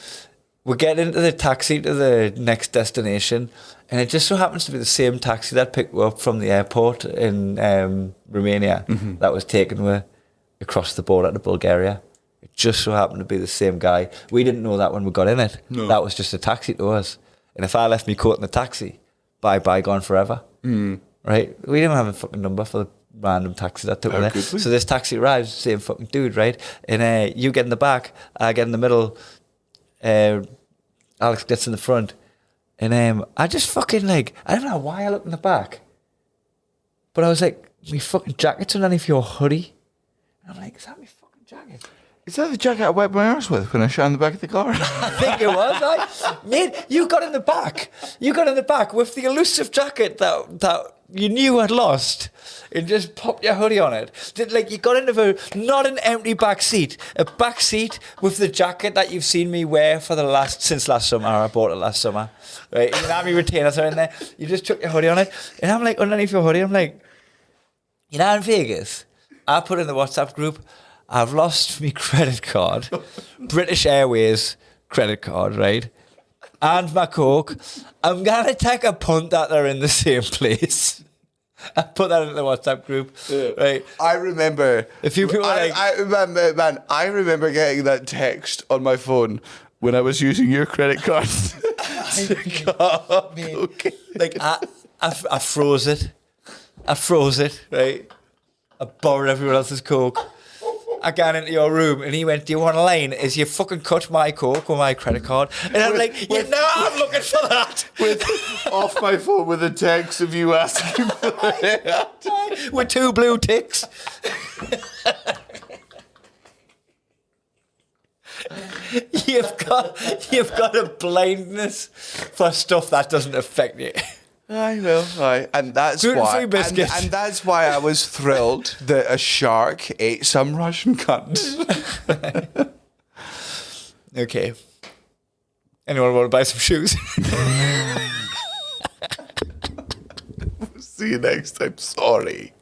We get into the taxi to the next destination, and it just so happens to be the same taxi that picked me up from the airport in Romania that was taking me across the border to Bulgaria. It just so happened to be the same guy. We didn't know that when we got in it. No. That was just a taxi to us. And if I left me coat in the taxi, bye, gone forever. Right? We didn't have a fucking number for the random taxi that took me there. So this taxi arrives, same fucking dude, right? And you get in the back, I get in the middle, Alex gets in the front. And I just fucking like, I don't know why I looked in the back. But I was like, my fucking jacket's underneath your hoodie. And I'm like, is that my fucking jacket? Is that the jacket I wiped my arse with when I shot in the back of the car? I think it was. Mate, you got in the back. You got in the back with the elusive jacket that you knew I'd lost and just popped your hoodie on it. Like, you got into not an empty back seat, a back seat with the jacket that you've seen me wear since last summer. I bought it last summer. Right? And now my retainers are in there. You just chuck your hoodie on it. And I'm like, underneath your hoodie, I'm like, You know, in Vegas, I put in the WhatsApp group, I've lost my credit card, British Airways credit card, right? And my Coke. I'm going to take a punt that they're in the same place. I put that in the WhatsApp group, right? I remember. A few people are like... I remember getting that text on my phone when I was using your credit card. Okay. Like, I froze it. Right? I borrowed everyone else's Coke. I got into your room and he went, do you want a line? Is you fucking cut my Coke with my credit card? And I'm like, you know I'm looking for that. Off my phone with a text of you asking for it. With 2 blue ticks. You've got a blindness for stuff that doesn't affect you. I know, and that's Gluten-free why. biscuits. And that's why I was thrilled that a shark ate some Russian cunt. Okay. Anyone want to buy some shoes? See you next time. Sorry.